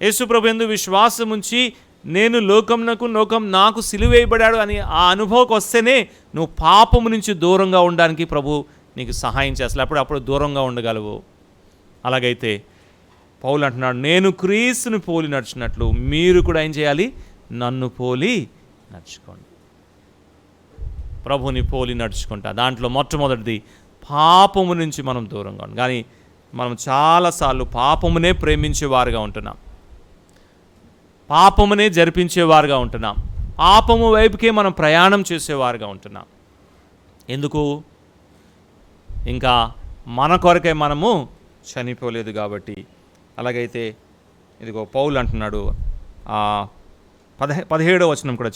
యేసు ప్రభువునందు విశ్వాసం ఉంచి నేను లోకం నాకు సిలువేయబడాడు అని ఆ అనుభవంకి వస్తేనే నువ్వు పాపము నుంచి దూరంగా ఉండడానికి ప్రభు నీకు సహాయం చేస్తాడు. అప్పుడు దూరంగా ఉండగలవు. అలాగైతే పౌలు అంటున్నాడు, నేను క్రీస్తుని పోలి నడిచినట్లు మీరు కూడా ఏం చేయాలి? నన్ను పోలి నడుచుకోండి. ప్రభుని పోలి నడుచుకుంటా. దాంట్లో మొట్టమొదటిది పాపము నుంచి మనం దూరంగా ఉండాలి. కానీ మనం చాలాసార్లు పాపమునే ప్రేమించేవారుగా ఉంటున్నాం, పాపమునే జరిపించేవారుగా ఉంటున్నాం, పాపము వైపుకే మనం ప్రయాణం చేసేవారుగా ఉంటున్నాం. ఎందుకు? ఇంకా మన కొరకే మనము చనిపోలేదు కాబట్టి. అలాగైతే ఇదిగో పౌలు అంటున్నాడు, 17వ వచనం కూడా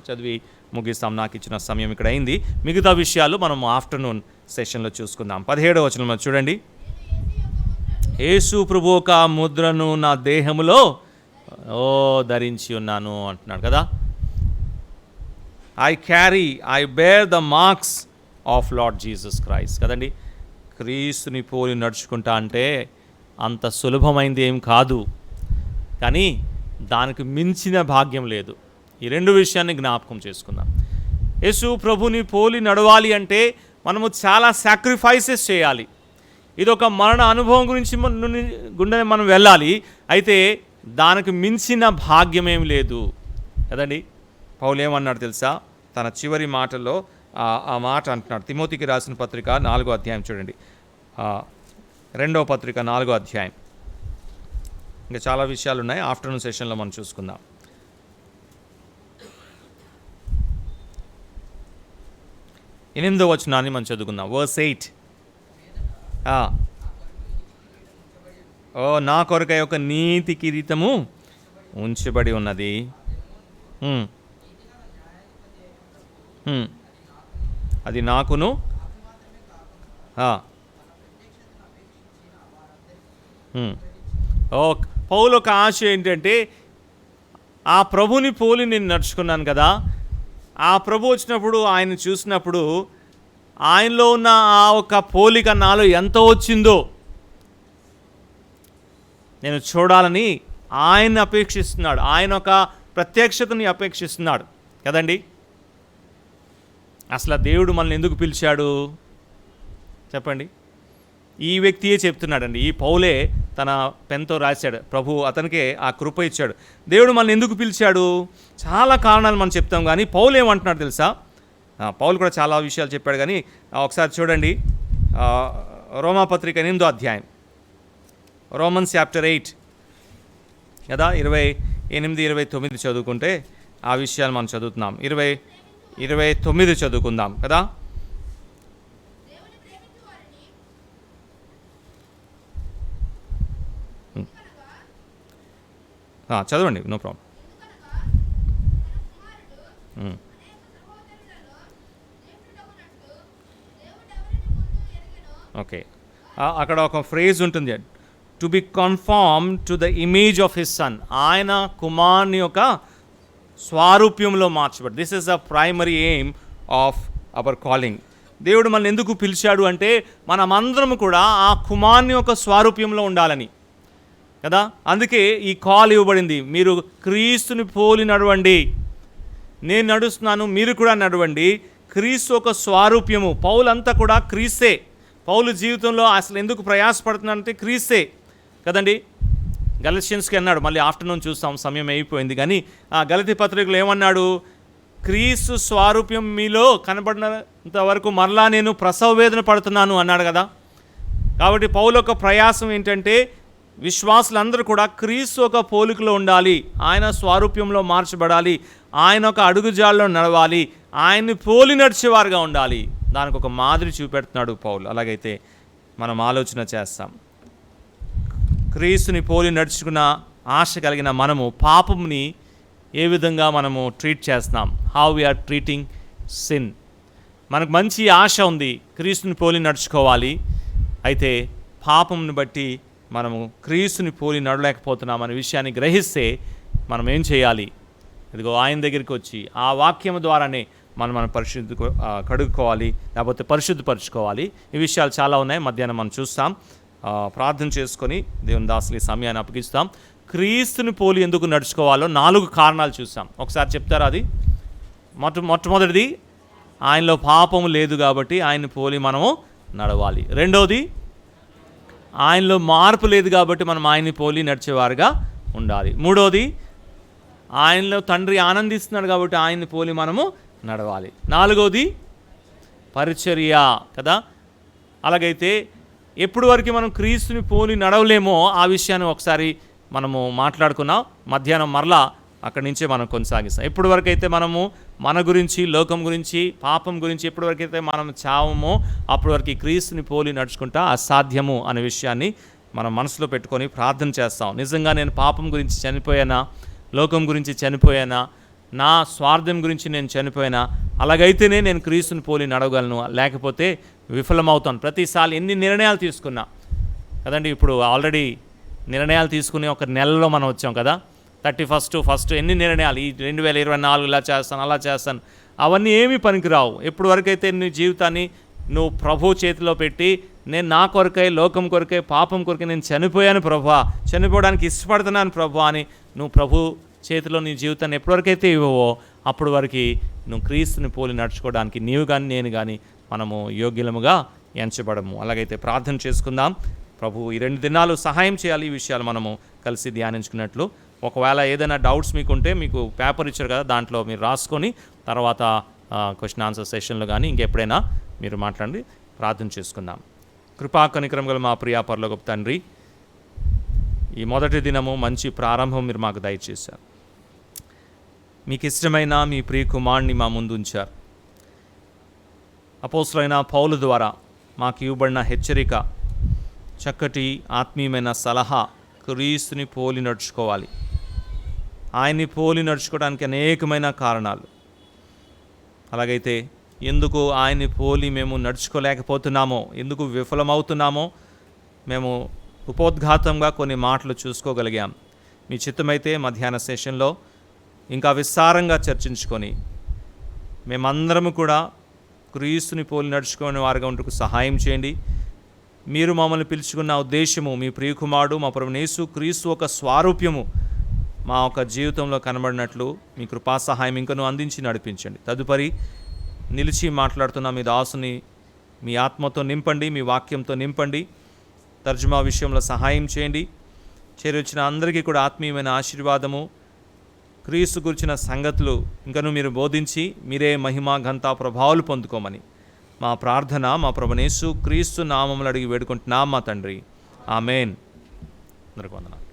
చదివి ముగిస్తాం. నాకు ఇచ్చిన సమయం ఇక్కడ అయింది. మిగతా విషయాలు మనం ఆఫ్టర్నూన్ సెషన్లో చూసుకుందాం. 17వ వచనంలో చూడండి, యేసు ప్రభు ఒక ముద్రను నా దేహములో ధరించి ఉన్నాను అంటున్నాడు కదా. I bear the marks of Lord Jesus Christ కదండి. క్రీస్తుని పోలి నడుచుకుంటా అంటే అంత సులభమైంది ఏం కాదు, కానీ దానికి మించిన భాగ్యం లేదు. ఈ రెండు విషయాన్ని జ్ఞాపకం చేసుకుందాం. యేసు ప్రభుని పోలి నడవాలి అంటే మనము చాలా సాక్రిఫైసెస్ చేయాలి. ఇదొక మరణ అనుభవం గుండె మనం వెళ్ళాలి. అయితే దానికి మించిన భాగ్యం ఏం లేదు కదండి. పౌలు ఏమన్నాడు తెలుసా? తన చివరి మాటల్లో ఆ మాట అంటున్నాడు. తిమోతికి రాసిన పత్రిక 4వ అధ్యాయం చూడండి, 2వ పత్రిక 4వ అధ్యాయం. ఇంకా చాలా విషయాలు ఉన్నాయి, ఆఫ్టర్నూన్ సెషన్లో మనం చూసుకుందాం. ఎనిమిదో వచనాన్ని మనం చదువుకుందాం. వర్స్ 8. నా కొరకై ఒక నీతి కిరీటము ఉంచబడి ఉన్నది, అది నాకును పౌలు ఒక ఆశ ఏంటంటే, ఆ ప్రభుని పోలి నేను నడుచుకున్నాను కదా, ఆ ప్రభు వచ్చినప్పుడు ఆయన చూసినప్పుడు ఆయనలో ఉన్న ఆ ఒక పోలిక నాలో ఎంత వచ్చిందో నేను చూడాలని ఆయన అపేక్షిస్తున్నాడు. ఆయన ఒక ప్రత్యక్షతని అపేక్షిస్తున్నాడు కదండి. అసలు దేవుడు మనల్ని ఎందుకు పిలిచాడు చెప్పండి? ఈ వ్యక్తియే చెప్తున్నాడండి. ఈ పౌలే తన పెన్తో రాశాడు. ప్రభు అతనికే ఆ కృప ఇచ్చాడు. దేవుడు మనల్ని ఎందుకు పిలిచాడు? చాలా కారణాలు మనం చెప్తాం, కానీ పౌలు ఏమంటున్నాడు తెలుసా? పౌలు కూడా చాలా విషయాలు చెప్పాడు, కానీ ఒకసారి చూడండి. రోమాపత్రిక 8వ అధ్యాయం, రోమన్స్ చాప్టర్ 8 కదా, 28-29 చదువుకుంటే ఆ విషయాలు మనం చదువుతున్నాం. 29 చదువుకుందాం కదా. చదవండి, నో ప్రాబ్లం. ఓకే, అక్కడ ఒక ఫ్రేజ్ ఉంటుంది, to be conform to the image of his son. ఆయన కుమారుని యొక్క స్వారూప్యంలో మార్చబడి. This is the primary aim of our calling. దేవుడు మనల్ని ఎందుకు పిలిచాడు అంటే మనమందరం కూడా ఆ కుమారుని యొక్క స్వారూప్యంలో ఉండాలని కదా. అందుకే ఈ కాల్ ఇవ్వబడింది, మీరు క్రీస్తుని పోలి నడవండి. నేను నడుస్తున్నాను, మీరు కూడా నడవండి. క్రీస్తు ఒక స్వారూప్యము. పౌలు అంతా కూడా క్రీస్తే. పౌలు జీవితంలో అసలు ఎందుకు ప్రయాసపడుతున్నాడంటే క్రీస్తే కదండి. గలషియన్స్కి అన్నాడు, మళ్ళీ ఆఫ్టర్నూన్ చూస్తాం, సమయం అయిపోయింది, కానీ ఆ గలతీ పత్రికలో ఏమన్నాడు? క్రీస్తు స్వారూప్యం మీలో కనబడినంత వరకు మరలా నేను ప్రసవ వేదన పడుతున్నాను అన్నాడు కదా. కాబట్టి పౌలు యొక్క ప్రయాసం ఏంటంటే విశ్వాసులందరూ కూడా క్రీస్తు ఒక పోలికలో ఉండాలి, ఆయన స్వారూప్యంలో మార్చబడాలి, ఆయన ఒక అడుగుజాడలో నడవాలి, ఆయన్ని పోలి నడిచేవారుగా ఉండాలి. దానికి ఒక మాదిరి చూపెడుతున్నాడు పౌలు. అలాగైతే మనం ఆలోచన చేస్తాం. క్రీస్తుని పోలి నడుచుకున్న ఆశ కలిగిన మనము పాపంని ఏ విధంగా మనము ట్రీట్ చేస్తున్నాం? How we are treating sin. మనకు మంచి ఆశ ఉంది, క్రీస్తుని పోలి నడుచుకోవాలి. అయితే పాపంని బట్టి మనము క్రీస్తుని పోలి నడలేకపోతున్నాం అనే విషయాన్ని గ్రహిస్తే మనం ఏం చేయాలి? ఇదిగో ఆయన దగ్గరికి వచ్చి ఆ వాక్యం ద్వారానే మనం కడుక్కోవాలి, లేకపోతే పరిశుద్ధపరచుకోవాలి. ఈ విషయాలు చాలా ఉన్నాయి, మధ్యాహ్నం మనం చూస్తాం. ప్రార్థన చేసుకొని దేవుని దాసులు ఈ సమయాన్ని అప్పగిస్తాం. క్రీస్తుని పోలి ఎందుకు నడుచుకోవాలో 4 కారణాలు చూస్తాం. ఒకసారి చెప్తారా? అది మొట్టమొదటిది, ఆయనలో పాపము లేదు కాబట్టి ఆయన్ని పోలి మనము నడవాలి. రెండవది, ఆయనలో మార్పు లేదు కాబట్టి మనం ఆయన్ని పోలి నడిచేవారుగా ఉండాలి. మూడవది, ఆయనలో తండ్రి ఆనందిస్తున్నాడు కాబట్టి ఆయన్ని పోలి మనము నడవాలి. నాలుగవది, పరిచర్య కదా. అలాగైతే ఎప్పుడు వరకు మనం క్రీస్తుని పోలి నడవలేమో ఆ విషయాన్ని ఒకసారి మనము మాట్లాడుకున్నాం. మధ్యాహ్నం మరలా అక్కడి నుంచే మనం కొనసాగిస్తాం. ఎప్పటి వరకు అయితే మనము మన గురించి, లోకం గురించి, పాపం గురించి ఎప్పటి వరకు అయితే మనం చావమో అప్పటి వరకు క్రీస్తుని పోలి నడుచుకుంటా అసాధ్యము అనే విషయాన్ని మనం మనసులో పెట్టుకొని ప్రార్థన చేస్తాం. నిజంగా నేను పాపం గురించి చనిపోయానా, లోకం గురించి చనిపోయానా, నా స్వార్థం గురించి నేను చనిపోయినా, అలాగైతేనే నేను క్రీస్తుని పోలి నడవగలను, లేకపోతే విఫలమవుతాను. ప్రతిసారి ఎన్ని నిర్ణయాలు తీసుకున్నా కదండి. ఇప్పుడు ఆల్రెడీ నిర్ణయాలు తీసుకుని ఒక నెలలో మనం వచ్చాం కదా. 31st ఎన్ని నిర్ణయాలు, ఈ 2024 ఇలా చేస్తాను, అలా చేస్తాను, అవన్నీ ఏమీ పనికిరావు. ఎప్పుడు వరకైతే నీ జీవితాన్ని నువ్వు ప్రభు చేతిలో పెట్టి, నేను నా కొరకై, లోకం కొరకై, పాపం కొరకై నేను చనిపోయాను ప్రభువా, చనిపోవడానికి ఇష్టపడుతున్నాను ప్రభువా అని నువ్వు ప్రభు చేతిలో నీ జీవితాన్ని ఎప్పటివరకైతే ఇవ్వవో అప్పటి వరకు నువ్వు క్రీస్తుని పోలి నడుచుకోవడానికి నీవు కానీ నేను కానీ మనము యోగ్యులముగా ఎంచబడము. అలాగైతే ప్రార్థన చేసుకుందాం. ప్రభు ఈ 2 దినాలు సహాయం చేయాలి, ఈ విషయాలు మనము కలిసి ధ్యానించుకున్నట్లు. ఒకవేళ ఏదైనా డౌట్స్ మీకుంటే మీకు పేపర్ ఇచ్చారు కదా, దాంట్లో మీరు రాసుకొని తర్వాత క్వశ్చన్ ఆన్సర్ సెషన్లో కానీ ఇంకెప్పుడైనా మీరు మాట్లాడి ప్రార్థన చేసుకుందాం. కృపా కనికరం గల మా ప్రియా పరలోకపు తండ్రి, ఈ మొదటి దినము మంచి ప్రారంభం మీరు మాకు దయచేశారు. మీకు ఇష్టమైన మీ ప్రియ కుమారుని మా ముందు ఉంచారు. అపోస్తలుడైన పౌలు ద్వారా మాకు ఇవ్వబడిన హెచ్చరిక, చక్కటి ఆత్మీయమైన సలహా, క్రీస్తుని పోలి నడుచుకోవాలి. ఆయన్ని పోలి నడుచుకోవడానికి అనేకమైన కారణాలు. అలాగైతే ఎందుకు ఆయన్ని పోలి మేము నడుచుకోలేకపోతున్నామో, ఎందుకు విఫలమవుతున్నామో మేము ఉపోద్ఘాతంగా కొన్ని మాటలు చూసుకోగలిగాం. మీ చిత్తమైతే మధ్యాహ్న సెషన్లో ఇంకా విస్తారంగా చర్చించుకొని మేమందరము కూడా క్రీస్తుని పోలి నడుచుకునే వారుగా ఉంటూ సహాయం చేయండి. మీరు మమ్మల్ని పిలుచుకున్న ఉద్దేశము, మీ ప్రియకుమారుడు మా ప్రభువైన యేసు క్రీస్తు ఒక స్వారూప్యము మా ఒక జీవితంలో కనబడినట్లు మీ కృపా సహాయం ఇంకను అందించి నడిపించండి. తదుపరి నిలిచి మాట్లాడుతున్న మీ దాసుని మీ ఆత్మతో నింపండి, మీ వాక్యంతో నింపండి. తర్జుమా విషయంలో సహాయం చేయండి. చేరి వచ్చిన అందరికీ కూడా ఆత్మీయమైన ఆశీర్వాదము, క్రీస్తు గురించిన సంగతులు ఇంకనూ మీరు బోధించి మీరే మహిమ ఘనత ప్రభావాలు పొందుకోమని మా ప్రార్థన మా ప్రభువైన యేసు క్రీస్తు నామములో అడిగి వేడుకుంటున్నాం మా తండ్రి. ఆమేన్. అందరికీ వందనాలు.